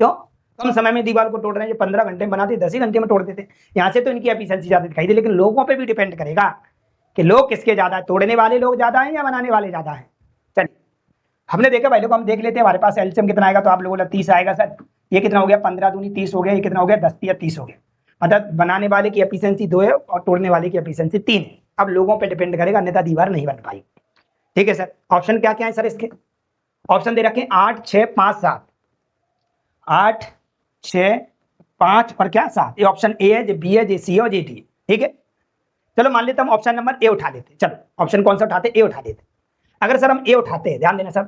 क्यों? कम समय में दीवार को तोड़ रहे हैं, जो 15 घंटे में बनाते 10 ही घंटे में तोड़ देते। यहाँ से तो इनकी एफिशिएंसी ज्यादा दिखाई दे, लेकिन लोगों पे भी डिपेंड करेगा कि लोग किसके ज्यादा है, तोड़ने वाले लोग ज्यादा हैं या बनाने वाले ज्यादा हैं। चलिए हमने देखा भाई लोग, हम देख लेते हैं हमारे पास एलसीएम कितना आएगा। तो आप लोगों का 30 आएगा सर। ये कितना हो गया? 15 दूनी 30 हो गया। ये कितना हो गया? 10 या 30 हो गया। मतलब बनाने वाले की एफिशिएंसी 2 है और तोड़ने वाले की एफिशिएंसी 3 है। अब लोगों पे डिपेंड करेगा, अन्यथा दीवार नहीं बन पाई। ठीक है सर। ऑप्शन क्या क्या है सर इसके? ऑप्शन दे रखे 8 6 5 7। 8 6 5 और क्या 7। ये ऑप्शन ए है, जो बी है, जो सी है और जे डी है। ठीक है, चलो मान लेते हम ऑप्शन नंबर ए उठा लेते। चलो ऑप्शन कौन सा उठाते? ए उठा लेते। अगर सर हम ए उठाते हैं, ध्यान देना सर,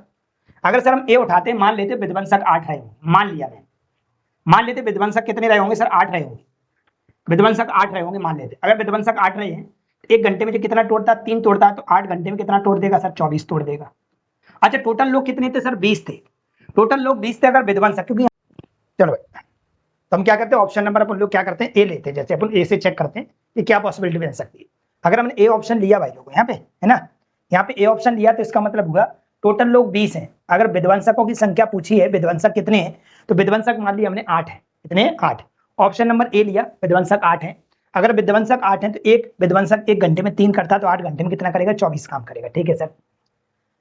अगर सर हम ए उठाते हैं, मान लेते विध्वंसक 8 रहे होंगे, मान लिया मैंने, मान लेते विध्वंसक कितने रहे होंगे सर? 8 रहे होंगे। विध्वंसक 8 रहे होंगे मान लेते। अगर विध्वंसक 8 रहे हैं, 1 घंटे में जो कितना तोड़ता है? 3 तोड़ता है, तो 8 घंटे में कितना तोड़ देगा सर? 24 तोड़ देगा। अच्छा टोटल लोग कितने थे सर? 20 थे। टोटल लोग 20 थे अगर विध्वंसक, क्योंकि चलो भाई तो हम क्या करते हैं, ऑप्शन नंबर अपन लोग क्या करते हैं? ए लेते हैं। जैसे अपन ए से चेक करते हैं कि क्या पॉसिबिलिटी बन सकती है। अगर हमने ए ऑप्शन लिया भाई लोग यहाँ पे, है ना, यहाँ पे ए ऑप्शन लिया, तो इसका मतलब हुआ टोटल लोग 20 हैं। अगर विध्वंसकों की संख्या पूछी है, विध्वंसक कितने हैं, तो विध्वंसक मान लिया हमने 8 है। कितने? 8। ऑप्शन नंबर ए लिया, विध्वंसक 8 है। अगर विध्वंसक 8 है तो एक विध्वंसक 1 घंटे में 3 करता है, तो 8 घंटे में कितना करेगा? 24 काम करेगा। ठीक है सर।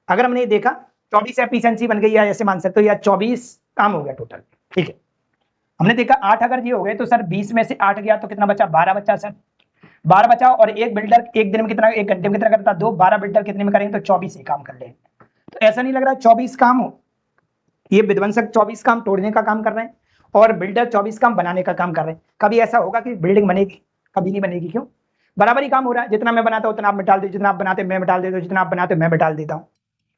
अगर हमने देखा 24 एफिशिएंसी बन गई, या ऐसे मान सकते हो, या 24 काम हो गया टोटल। ठीक है, हमने देखा 8 अगर ये हो गए तो सर 20 में से 8 गया तो कितना बचा? 12 बचा सर। 12 बचा, और एक बिल्डर एक दिन में कितना, 1 घंटे में कितना करता? 2। 12 बिल्डर कितने में करेंगे? तो 24 ही काम कर लेंगे। तो ऐसा नहीं लग रहा है 24 काम हो, ये विध्वंसक 24 काम तोड़ने का काम कर रहे हैं और बिल्डर 24 काम बनाने का काम कर रहे हैं। कभी ऐसा होगा कि बिल्डिंग बनेगी? कभी नहीं बनेगी। क्यों? बराबर ही काम हो रहा है, जितना मैं बनाता हूं उतना आप मिटाल दो, जितना आप बनाते मैं मिटाल देता हूं, जितना आप बनाते मैं मिटाल देता हूं।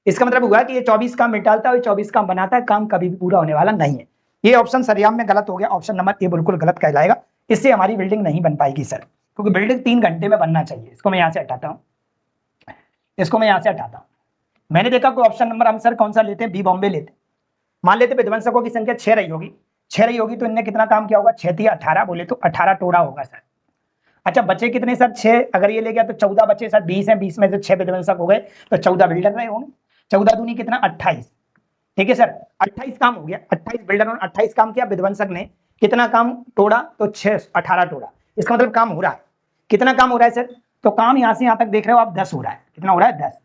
इसका मतलब हुआ कि ये 24 काम मिटालता है और 24 काम बनाता है, काम कभी भी पूरा होने वाला नहीं है। ये ऑप्शन सरेआम में गलत हो गया, ऑप्शन नंबर ए बिल्कुल गलत कहलाएगा। इससे हमारी बिल्डिंग नहीं बन पाएगी सर, क्योंकि बिल्डिंग 3 घंटे में बनना चाहिए। इसको मैं यहां से हटाता हूं, इसको मैं यहां से हटाता हूं। मैंने देखा कोई ऑप्शन नंबर हम सर कौन सा लेते हैं, बी बॉम्बे लेते हैं। मान लेते विध्वंसकों की संख्या 6 रही होगी, 6 रही होगी तो इनने कितना काम किया होगा, 6 3 18 बोले तो 18 टोड़ा होगा सर। अच्छा बचे कितने सर, 6 अगर ये ले गया तो 14 बचे सर, 20 है, 20 में से 6 विध्वंसक हो गए तो 14 बिल्डर रहे होंगे। 14 दूनी कितना 28, ठीक है सर 28 काम हो गया। 28 बिल्डर ने 28 काम किया, विध्वंसक ने कितना काम तोड़ा, तो 6 18 तोड़ा। इसका मतलब काम हो रहा है। कितना काम हो रहा है सर, तो काम यहां से यहां तक देख रहे हो आप 10 हो रहा है। कितना हो रहा है 10,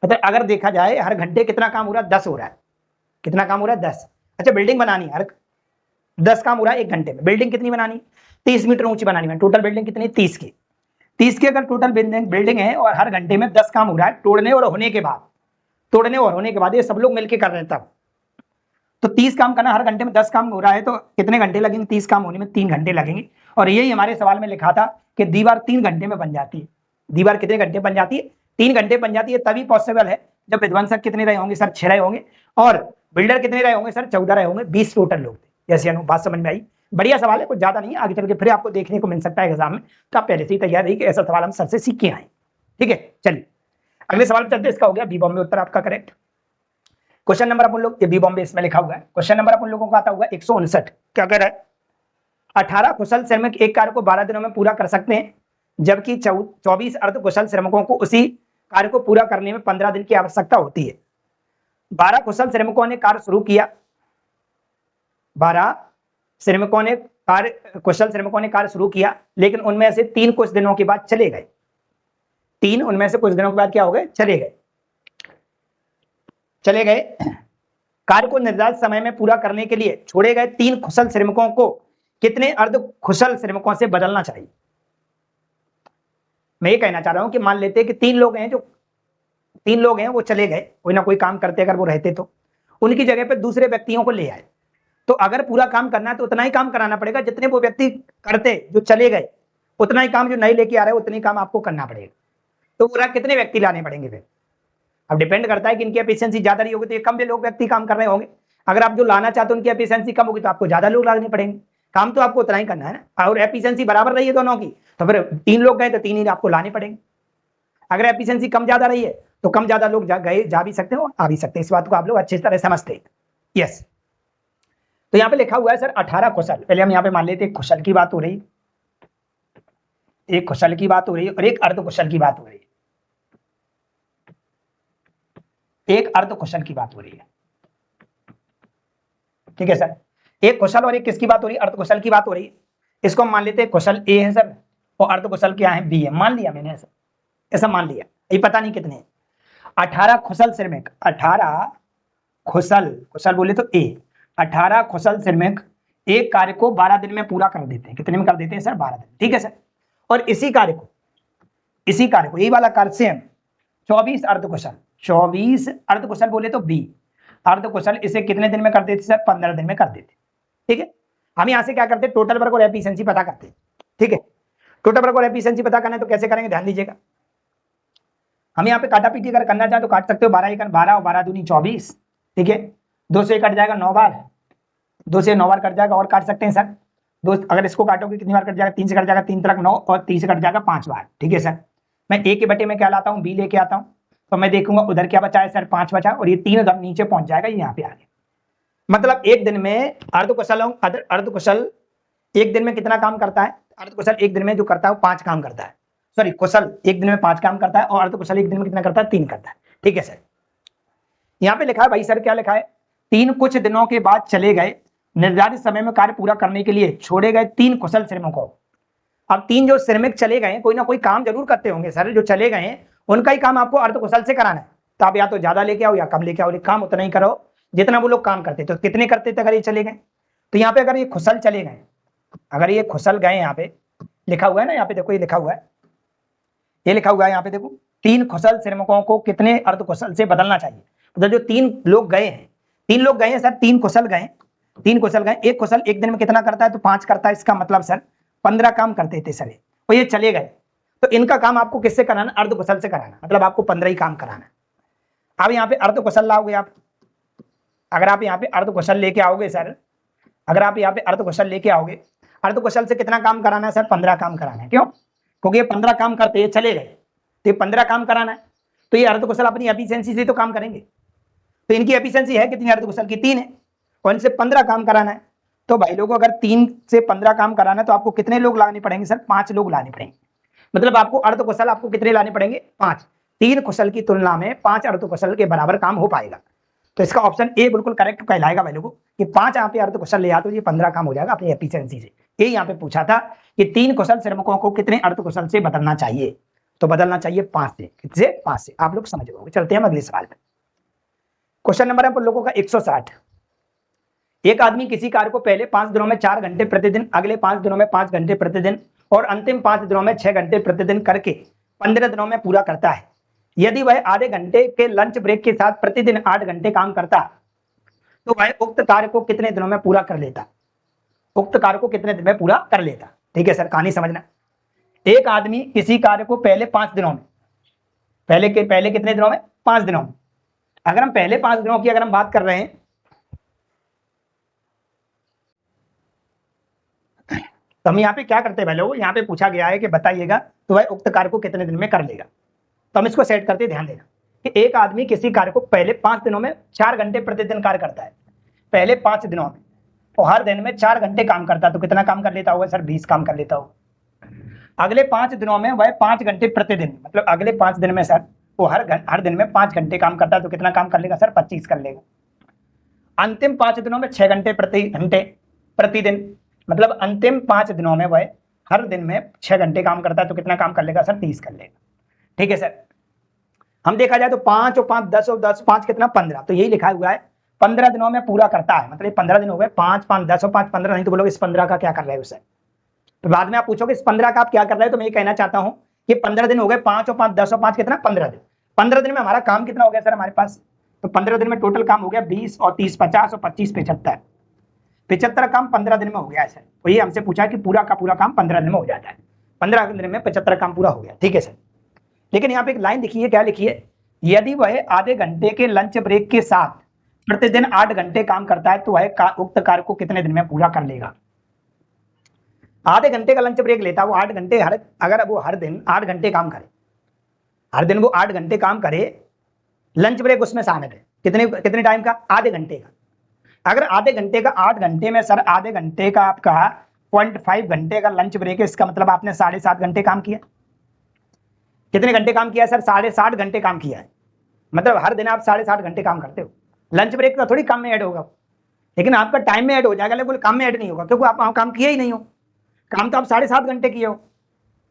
मतलब अगर देखा जाए हर घंटे कितना काम हो रहा है, 10 हो रहा है। कितना काम हो रहा है 10। अच्छा बिल्डिंग बनानी हर 10 काम हो रहा है 1 घंटे में। बिल्डिंग कितनी बनानी, 30 मीटर ऊंची बनानी है। टोटल बिल्डिंग कितनी, 30 की। 30 की अगर टोटल बिल्डिंग है और हर घंटे में 10 काम हो रहा है तोड़ने और होने के बाद, तोड़ने और होने के बाद ये सब लोग मिलकर कर रहे हैं तब, तो 30 काम करना, हर घंटे में 10 काम हो रहा है तो कितने घंटे लगेंगे, 30 काम होने में 3 घंटे लगेंगे। और यही हमारे सवाल में लिखा था कि दीवार 3 घंटे में बन जाती है। दीवार कितने घंटे बन जाती है, 3 घंटे बन जाती है। तभी पॉसिबल है जब विध्वंसक कितने रहे होंगे सर, 6 रहे होंगे, और बिल्डर कितने रहे होंगे सर, 14 रहे होंगे, 20 टोटल लोग थे। जैसे बात समझ में आई? बढ़िया सवाल है, कुछ ज्यादा नहीं है, आगे चल के फिर आपको देखने को मिल सकता है एग्जाम में, तो आप पहले से ही तैयार रहिए कि ऐसा सवाल हम सर से सीख के आए। ठीक है, चलिए अगले सवाल चलते। इसका हो गया बी बॉम्बे उत्तर आपका करेक्ट। क्वेश्चन नंबर अपन लोग, ये बी बॉम्बे इसमें लिखा हुआ है। क्वेश्चन नंबर अपन लोगों का आता हुआ 159। क्या कह रहा है, 18 कुशल श्रमिक एक कार्य को 12 दिनों में पूरा कर सकते हैं, जबकि 24 अर्ध कुशल श्रमिकों को उसी कार्य को पूरा करने में 15 दिन की आवश्यकता होती है। 12 कुशल श्रमिकों ने कार्य शुरू किया, 12 श्रमिकों ने कुशल श्रमिकों ने कार्य शुरू किया, लेकिन उनमें से 3 कुछ दिनों के बाद चले गए। 3 उनमें से कुछ दिनों के बाद क्या हो गए, चले गए। कार्य को निर्धारित समय में पूरा करने के लिए छोड़े गए 3 कुशल श्रमिकों को कितने अर्ध कुशल श्रमिकों से बदलना चाहिए। मैं ये कहना चाह रहा हूं कि मान लेते हैं कि 3 लोग हैं, जो 3 लोग हैं वो चले गए, कोई ना कोई काम करते, अगर वो रहते तो उनकी जगह पे दूसरे व्यक्तियों को ले आए, तो अगर पूरा काम करना है तो उतना ही काम कराना पड़ेगा जितने वो व्यक्ति करते जो चले गए, उतना ही काम जो नए लेके आ रहे हैं उतनी काम आपको करना पड़ेगा। तो पूरा कितने व्यक्ति लाने पड़ेंगे फिर, अब डिपेंड करता है कि इनकी एफिशिएंसी ज्यादा रही होगी तो ये कम भी लोग व्यक्ति काम कर रहे होंगे। अगर आप जो लाना चाहते हो उनकी एफिशिएंसी कम होगी तो आपको ज्यादा लोग लाने पड़ेंगे। काम तो आपको उतना ही करना है ना, और एफिशिएंसी बराबर रही है दोनों की तो फिर 3 लोग गए तो 3 ही आपको लाने पड़ेंगे। अगर एफिशिएंसी कम ज्यादा रही है तो कम ज्यादा लोग जा भी सकते हो, आ भी सकते हैं। इस बात को आप लोग अच्छी तरह समझते हैं। यस, तो यहाँ पे लिखा हुआ है सर 18 कुशल। पहले हम यहाँ पे मान लेते हैं कुशल की बात हो रही, एक कुशल की बात हो रही है और एक अर्ध कुशल की बात हो रही है। एक अर्ध कुशल की बात हो रही है, ठीक है सर। एक कुशल और एक किसकी बात हो रही है, अर्ध कुशल की बात हो रही है। इसको हम मान लेते हैं कुशल ए है सर और अर्ध कुशल क्या है, बी है। मान लिया मैंने ऐसा मान लिया, ये पता नहीं कितने। 18 कुशल श्रमिक, 18 कुशल बोले तो ए, 18 कुशल श्रमिक एक कार्य को 12 दिन में पूरा कर देते हैं। कितने में कर देते हैं सर, 12 दिन, ठीक है सर। और इसी कार्य को यही वाला कार्य से हम 24 अर्धकुशल, 24 अर्धकुशल बोले तो बी अर्धकुशल, इसे कितने दिन में कर देते सर, 15 दिन में कर देते। ठीक है, हम यहां से क्या करते हैं, टोटल वर्क और एफिशिएंसी पता करते हैं। ठीक है, टोटल वर्क और एफिशिएंसी पता करना है तो कैसे करेंगे, ध्यान दीजिएगा। हम यहाँ पे काटा पीटी अगर करना चाहे तो काट सकते हो, 12 एकड़ 12 और 12 दूनी 24। ठीक है, 2 से कट जाएगा 9 बार, 2 से 9 बार कट जाएगा। और काट सकते हैं सर 2, अगर इसको काटोगे कितनी बार कट जाएगा, 3 से कट जाएगा, 3 तक 9 और 3 से कट जाएगा 5 बार। ठीक है सर, मैं ए के बटे में क्या लाता हूँ, बी लेके आता हूँ, तो मैं देखूंगा उधर क्या बचा है सर, 5 बचा, और ये 3 उधर नीचे पहुंच जाएगा, यहाँ पे आ गया। मतलब एक दिन में अर्धकुशल एक दिन में कितना काम करता है, अर्धकुशल एक दिन में जो करता है वो 5 काम करता है। सॉरी, कुशल एक दिन में 5 काम करता है और अर्धकुशल एक दिन में कितना करता है, 3 करता है। ठीक है सर, यहाँ पे लिखा है भाई सर, क्या लिखा है, 3 कुछ दिनों के बाद चले गए, निर्धारित समय में कार्य पूरा करने के लिए छोड़े गए 3 कुशल श्रमिकों। अब 3 जो श्रमिक चले गए, कोई ना कोई काम जरूर करते होंगे सर, जो चले गए हैं उनका ही काम आपको अर्धकुशल से कराना है। तो आप या तो ज्यादा लेके आओ या कम लेके आओ, काम उतना ही करो जितना वो लोग काम करते। तो कितने करते थे अगर ये चले गए, तो यहाँ पे अगर ये कुशल चले गए, अगर ये कुशल गए, यहाँ पे लिखा हुआ है ना, यहाँ पे देखो ये लिखा हुआ है, ये लिखा हुआ है यहाँ पे देखो, 3 कुशल श्रमिकों को कितने अर्धकुशल से बदलना चाहिए। मतलब जो 3 लोग गए हैं, 3 लोग गए हैं सर, 3 कुशल गए, 3 कुशल गए, एक कुशल एक दिन में कितना करता है, तो 5 करता है, इसका मतलब सर 15 काम करते थे सर, और ये चले गए, तो इनका काम आपको किससे कराना, अर्ध कुशल से कराना, मतलब आपको 15 ही काम कराना। अब यहाँ पे अर्ध कुशल लाओगे आप, अगर आप यहाँ पे अर्ध कुशल लेके आओगे सर, अगर आप यहाँ पे अर्ध कुशल लेके आओगे, अर्ध कुशल से कितना काम कराना है सर, 15 काम कराना है। क्यों? क्योंकि ये 15 काम करते ये चले गए, तो ये 15 काम कराना है, तो ये अर्ध कुशल अपनी एफिशिएंसी से तो काम करेंगे, तो इनकी एफिशिएंसी है कितनी, अर्ध कुशल की 3 है, और इनसे 15 काम कराना है। तो भाई लोगों अगर 3 से 15 काम कराना है तो आपको कितने लोग लाने पड़ेंगे सर, 5 लोग लाने पड़ेंगे, मतलब आपको अर्ध कुशल आपको कितने लाने पड़ेंगे, 5। 3 कुशल की तुलना में 5 अर्ध कुशल के बराबर काम हो पाएगा, तो इसका ऑप्शन ए बिल्कुल करेक्ट कहलाएगा भाई लोगों, कि 5 यहाँ पे अर्ध कुशल ले आते हो, ये 15 काम हो जाएगा अपनी एफिशिएंसी से। ये यहाँ पे पूछा था कि 3 कुशल श्रमिकों को कितने अर्ध कुशल से बदलना चाहिए, तो बदलना चाहिए 5 से, कितने, 5 से। आप लोग समझ गए। चलते हैं अगले सवाल पे। क्वेश्चन नंबर है आप लोगों का 160। एक आदमी किसी कार्य को पहले 5 दिनों में 4 घंटे प्रतिदिन, अगले 5 दिनों में 5 घंटे प्रतिदिन और अंतिम 5 दिनों में 6 घंटे प्रतिदिन करके 15 दिनों में पूरा करता है। यदि वह आधे घंटे के लंच ब्रेक के साथ प्रतिदिन 8 घंटे काम करता, तो वह उक्त कार्य को कितने दिनों में पूरा कर लेता, उक्त कार्य को कितने दिन में पूरा कर लेता। ठीक है सर, कहानी समझना। एक आदमी किसी कार्य को पहले 5 दिनों में, पहले कितने दिनों में, 5 दिनों में। अगर हम पहले 5 दिनों की अगर हम बात कर रहे हैं, तो हम यहाँ पे क्या करते हैं भाई लोग, यहाँ पे पूछा गया है कि बताइएगा तो वह उक्त कार्य को कितने दिन में कर लेगा। तो हम इसको सेट करते, ध्यान देना कि एक आदमी किसी कार्य को पहले 5 दिनों में 4 घंटे प्रतिदिन कार्य करता है, पहले 5 दिनों में, और हर दिन में 4 घंटे काम करता है, तो कितना काम कर लेता होगा सर, 20 काम कर लेता होगा। अगले 5 दिनों में वह 5 घंटे प्रतिदिन, मतलब अगले 5 दिन में सर वो हर दिन में 5 घंटे काम करता है, तो कितना काम कर लेगा सर, 25 कर लेगा। अंतिम 5 दिनों में 6 घंटे प्रतिदिन, मतलब अंतिम 5 दिनों में वह हर दिन में 6 घंटे काम करता है, तो कितना काम कर लेगा सर, 30 कर लेगा। ठीक है सर, हम देखा जाए तो 5 और 5 10 और 10 5 कितना, 15, तो यही लिखा हुआ है 15 दिनों में पूरा करता है, मतलब 15 दिन हो गए, 5 5 10 और 5 15, नहीं तो बोलोगे इस 15 का क्या कर रहे हो सर, तो बाद में आप पूछोगे इस 15 का आप क्या कर रहे हो, तो मैं ये कहना चाहता हूं कि 15 दिन हो गए, 5 और 5 10 और 5 कितना, 15 दिन। 15 दिन में हमारा काम कितना हो गया सर हमारे पास, तो 15 दिन में टोटल काम हो गया 20 और 30 50 और 25 75, 75 काम 15 दिन में हो गया है सर। तो ये हमसे पूछा कि पूरा का पूरा काम 15 दिन में हो जाता है, 15 दिन में 75 काम पूरा हो गया। ठीक है सर, लेकिन यहाँ पे एक लाइन लिखी है, क्या लिखी है, यदि वह आधे घंटे के लंच ब्रेक के साथ प्रतिदिन 8 घंटे काम करता है, तो वह उक्त कार्य को कितने दिन में पूरा कर लेगा। आधे घंटे का लंच ब्रेक लेता है, वो 8 घंटे अगर वो हर दिन 8 घंटे काम करे, हर दिन वो 8 घंटे काम करे, लंच ब्रेक उसमें शामिल है, कितने टाइम का, आधे घंटे का। अगर आधे घंटे का 8 घंटे में सर आधे घंटे का आपका 0.5 घंटे का लंच ब्रेक है, इसका मतलब आपने 7.5 घंटे काम किया। कितने घंटे काम किया सर, 7.5 घंटे काम किया है, मतलब हर दिन आप 7.5 घंटे काम करते हो। लंच ब्रेक तो थोड़ी काम में ऐड होगा, लेकिन आपका टाइम में ऐड हो जाएगा, लेकिन काम में ऐड नहीं होगा, क्योंकि आप काम किया ही नहीं हो, काम तो आप 7.5 घंटे किए हो,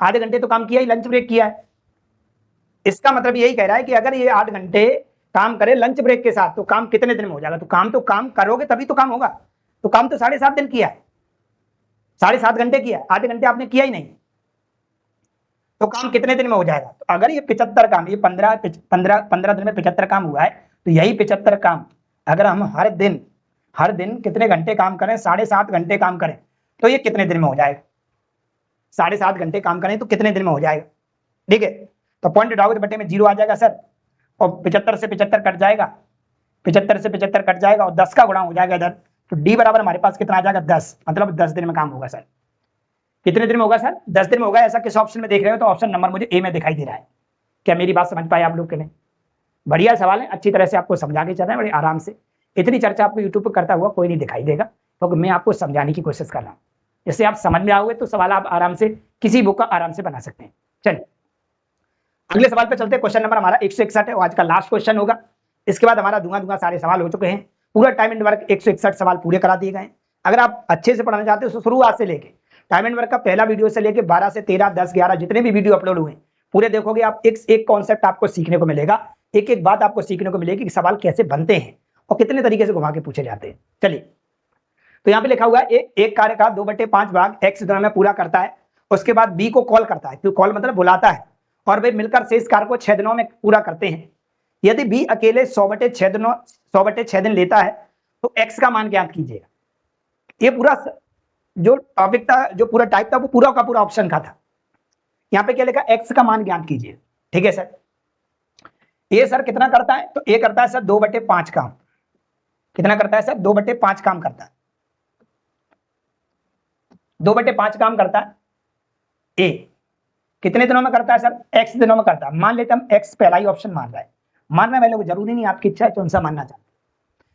आधे घंटे तो काम किया ही, लंच ब्रेक किया है। इसका मतलब यही कह रहा है कि अगर ये 8 घंटे काम करे लंच ब्रेक के साथ, तो काम कितने दिन में हो जाएगा, तो काम करोगे तभी तो काम होगा, तो काम तो 7.5 दिन किया है, 7.5 घंटे किया, आधे घंटे आपने किया ही नहीं, तो काम कितने दिन में हो जाएगा। तो अगर ये 75 काम, ये 15 दिन में 75 काम हुआ है, तो यही 75 काम अगर हम हर दिन कितने घंटे काम करें, 7.5 घंटे काम करें, तो ये कितने दिन में हो जाएगा, 7.5 घंटे काम करें तो कितने दिन में हो जाएगा। ठीक है, तो पॉइंट उठाओगे तो बटे में 0 आ जाएगा सर, और 75 से 75 कट जाएगा, 75 से 75 कट जाएगा, और 10 का गुणा हो जाएगा इधर, तो डी बराबर हमारे पास कितना आ जाएगा, 10, मतलब 10 दिन में काम होगा सर। कितने दिन में होगा सर, 10 दिन में होगा। ऐसा किस ऑप्शन में देख रहे हो, तो ऑप्शन नंबर मुझे ए में दिखाई दे रहा है। क्या मेरी बात समझ पाए आप लोग के नहीं, बढ़िया सवाल है, अच्छी तरह से आपको समझा के चल रहे हैं, बड़े आराम से। इतनी चर्चा आपको यूट्यूब पर करता हुआ कोई नहीं दिखाई देगा, क्योंकि मैं आपको समझाने की कोशिश कर रहा हूँ। जैसे आप समझ में आओगे तो सवाल आप आराम से किसी बुक का आराम से बना सकते हैं। चलिए अगले सवाल पे चलते हैं। क्वेश्चन नंबर हमारा 161 है, आज का लास्ट क्वेश्चन होगा। इसके बाद हमारा धुआं सारे सवाल हो चुके हैं, पूरा टाइम एंड वर्क 161 सवाल पूरे करा दिए गए। अगर आप अच्छे से पढ़ना चाहते हो तो शुरुआत से लेके टाइम एंड वर्क का पहला वीडियो से लेके 12 से 13 10 11 जितने भी वीडियो अपलोड हुए पूरे देखोगे आप, एक कॉन्सेप्ट आपको सीखने को मिलेगा, एक बात आपको सीखने को मिलेगी कि सवाल कैसे बनते हैं और कितने तरीके से घुमा के पूछे जाते हैं। चलिए, तो यहाँ पे लिखा हुआ है एक कार्य का 2/5 भाग x दिनों में पूरा करता है, उसके बाद b को कॉल करता है, तो कॉल मतलब बुलाता है, और वे मिलकर शेष कार्य को 6 दिनों में पूरा करते हैं। यदि बी अकेले 100/6 दिन लेता है तो एक्स का मान ज्ञात कीजिएगा। ये पूरा जो टॉपिक था, जो पूरा टाइप था, वो पूरा का पूरा ऑप्शन का था। यहाँ पे क्या लिखा, एक्स का मान ज्ञात कीजिए। ठीक है सर। ये सर कितना करता है, तो ये करता है सर 2/5 काम। कितना करता है सर, 2/5 काम करता है। 2/5 काम करता है। ए कितने दिनों में करता है सर, एक्स दिनों में करता है। मान लेते हम एक्स पहला ही ऑप्शन मान रहा है, मानना मैं लोग जरूरी नहीं, आपकी इच्छा है कौन सा मानना चाहते।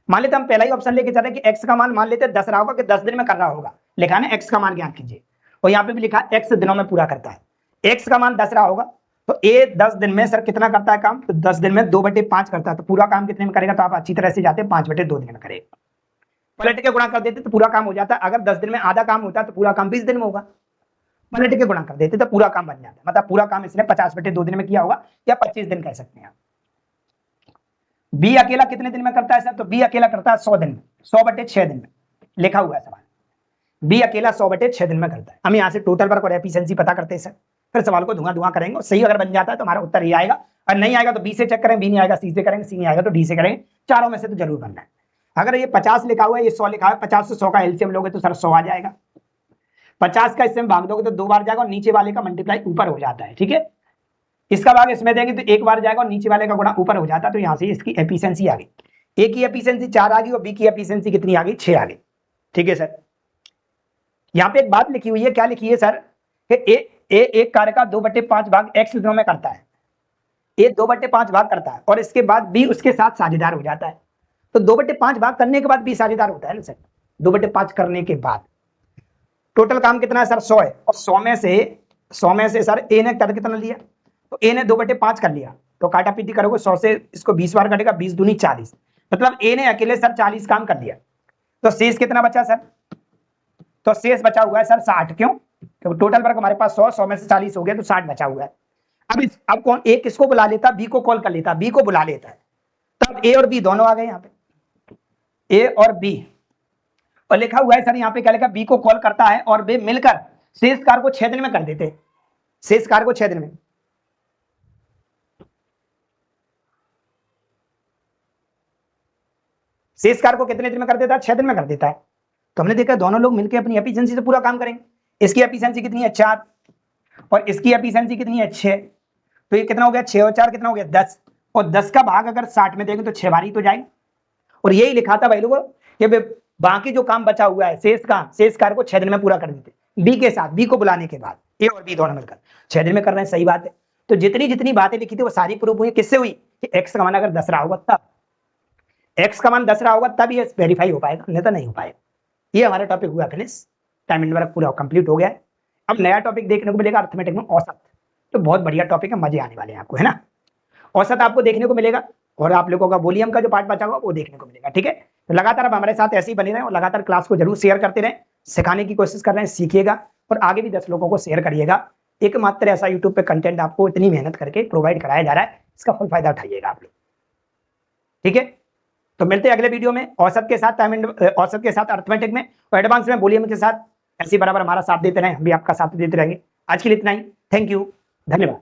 मान लेते हम पहला ही ऑप्शन लेके चल रहे कि एक्स का मान मान लेते 10 रहा होगा कि 10 दिन में कर रहा होगा, लिखा है एक्स का मान ज्ञात कीजिए। और यहाँ पे भी लिखा एक्स दिनों में पूरा करता है। एक्स का मान 10 रहा होगा तो ए 10 दिन में सर कितना करता है काम, तो 10 दिन में 2/5 करता है। तो पूरा काम कितने में करेगा, तो आप अच्छी तरह से जाते 5/2 दिन में करेगा। पलट के गुणा कर देते तो पूरा काम हो जाता है। अगर 10 दिन में आधा काम होता है तो पूरा काम 20 दिन में होगा। पलट के गुणा कर देते तो पूरा काम बन जाता है। मतलब पूरा काम इसने 50/2 दिन में किया होगा, या 25 दिन कह सकते हैं। बी अकेला कितने दिन में करता है सर, तो बी अकेला करता है 100 दिन में, 100/6 दिन में लिखा हुआ है सवाल। बी अकेला 100/6 दिन में करता है। हम यहाँ से टोटल वर्क और एफिशिएंसी पता करते हैं सर, फिर सवाल को धुआं करेंगे और सही अगर बन जाता है तो हमारा उत्तर ये आएगा, और नहीं आएगा तो बी से चेक करेंगे, बी नहीं आएगा सी से करेंगे, सी नहीं आएगा तो डी से करेंगे। चारों में से तो जरूर बनना है। अगर ये 50 लिखा हुआ है, ये 100 लिखा है, 50 से 100 का एलसीएम लोगे तो सर 100 आ जाएगा। 50 का इससे भाग दोगे तो 2 बार जाएगा और नीचे वाले का मल्टीप्लाई ऊपर हो जाता है। ठीक है, इसका भाग इसमें देंगे तो 1 बार जाएगा और नीचे वाले का गुणा ऊपर हो जाता है। तो यहाँ से इसकी एफिशिएंसी आ गई, ए की एफिशिएंसी 4 आ गई और बी की एफिशिएंसी कितनी आ गई, 6 आ गई। ठीक है सर। यहाँ पे एक बात लिखी हुई है, क्या लिखी है सर, एक कार्य का 2/5 भाग एक्स दिनों में करता है। ए 2/5 भाग करता है और इसके बाद बी उसके साथ साझेदार हो जाता है। तो 2/5 भाग करने के बाद बी साझेदार होता है ना सर। 2/5 करने के बाद टोटल काम कितना है सर, 100 है। और 100 में से सर ए ने कर कितना लिया, तो ए ने 2/5 कर लिया। तो काटा पीटी करोगे 100 से इसको 20 बार कटेगा, 20 दूनी 40। मतलब ए ने अकेले सर 40 काम कर लिया। तो शेष कितना बचा सर, तो शेष बचा हुआ है सर 60। क्यों, तो टोटल वर्क हमारे पास 100 में से 40 हो गया तो 60 बचा हुआ है। अब कौन, ए किसको बुला लेता, बी को कॉल कर लेता, बी को बुला लेता है। तब ए और बी दोनों आ गए यहाँ पे, ए और बी। और लिखा हुआ है सर यहाँ पे क्या लिखा, बी को कॉल करता है और वे मिलकर शेष कार्य को 6 दिन में कर देते हैं। शेष कार्य को 6 दिन में, शेष कार्य को कितने दिन में कर देता है, 6 दिन में कर देता है। तो हमने देखा दोनों लोग मिलकर अपनी एफिशिएंसी से पूरा काम करेंगे। इसकी एफिशिएंसी कितनी है, 4, और इसकी एफिशिएंसी कितनी है, 6। तो ये कितना हो गया, 6 और 4 कितना हो गया, 10। और 10 का भाग अगर 60 में देंगे तो 6 बार ही तो जाएंगे। और यही लिखा था भाई लोगों, ये बाकी जो काम बचा हुआ है शेष कार्य को 6 दिन में पूरा कर देते, बी के साथ, बी को बुलाने के बाद ए और बी दोनों मिलकर 6 दिन में कर रहे हैं। सही बात है। तो जितनी जितनी बातें लिखी थी वो सारी प्रूफ हुई। किससे हुई, कि एक्स का मान अगर 10 रहा होगा तब, एक्स का मान 10 रहा होगा तब ये वेरीफाई हो पाएगा, नहीं तो नहीं हो पाएगा। ये हमारा टॉपिक हुआ फिनिश, टाइम एंड वर्क पूरा कंप्लीट हो गया है। अब नया टॉपिक देखने को मिलेगा अर्थमेटिक में, औसत। तो बहुत बढ़िया टॉपिक है, मजे आने वाले हैं आपको, है ना। औसत आपको देखने को मिलेगा और आप लोगों का वॉल्यूम का जो पार्ट बचा हुआ वो देखने को मिलेगा। ठीक है, तो लगातार आप हमारे साथ ऐसे ही बने रहें और लगातार क्लास को जरूर शेयर करते रहें, सिखाने की कोशिश कर रहे हैं, सीखिएगा और आगे भी 10 लोगों को शेयर करिएगा। एकमात्र ऐसा यूट्यूब पे कंटेंट आपको इतनी मेहनत करके प्रोवाइड कराया जा रहा है, इसका फुल फायदा उठाइएगा आप लोग। ठीक है, तो मिलते हैं अगले वीडियो में औसत के साथ, औसत के साथ अर्थमेटिक में और एडवांस में वॉल्यूम के साथ। ऐसे बराबर हमारा साथ देते रहें, हम भी आपका साथ देते रहेंगे। आज के लिए इतना ही, थैंक यू, धन्यवाद।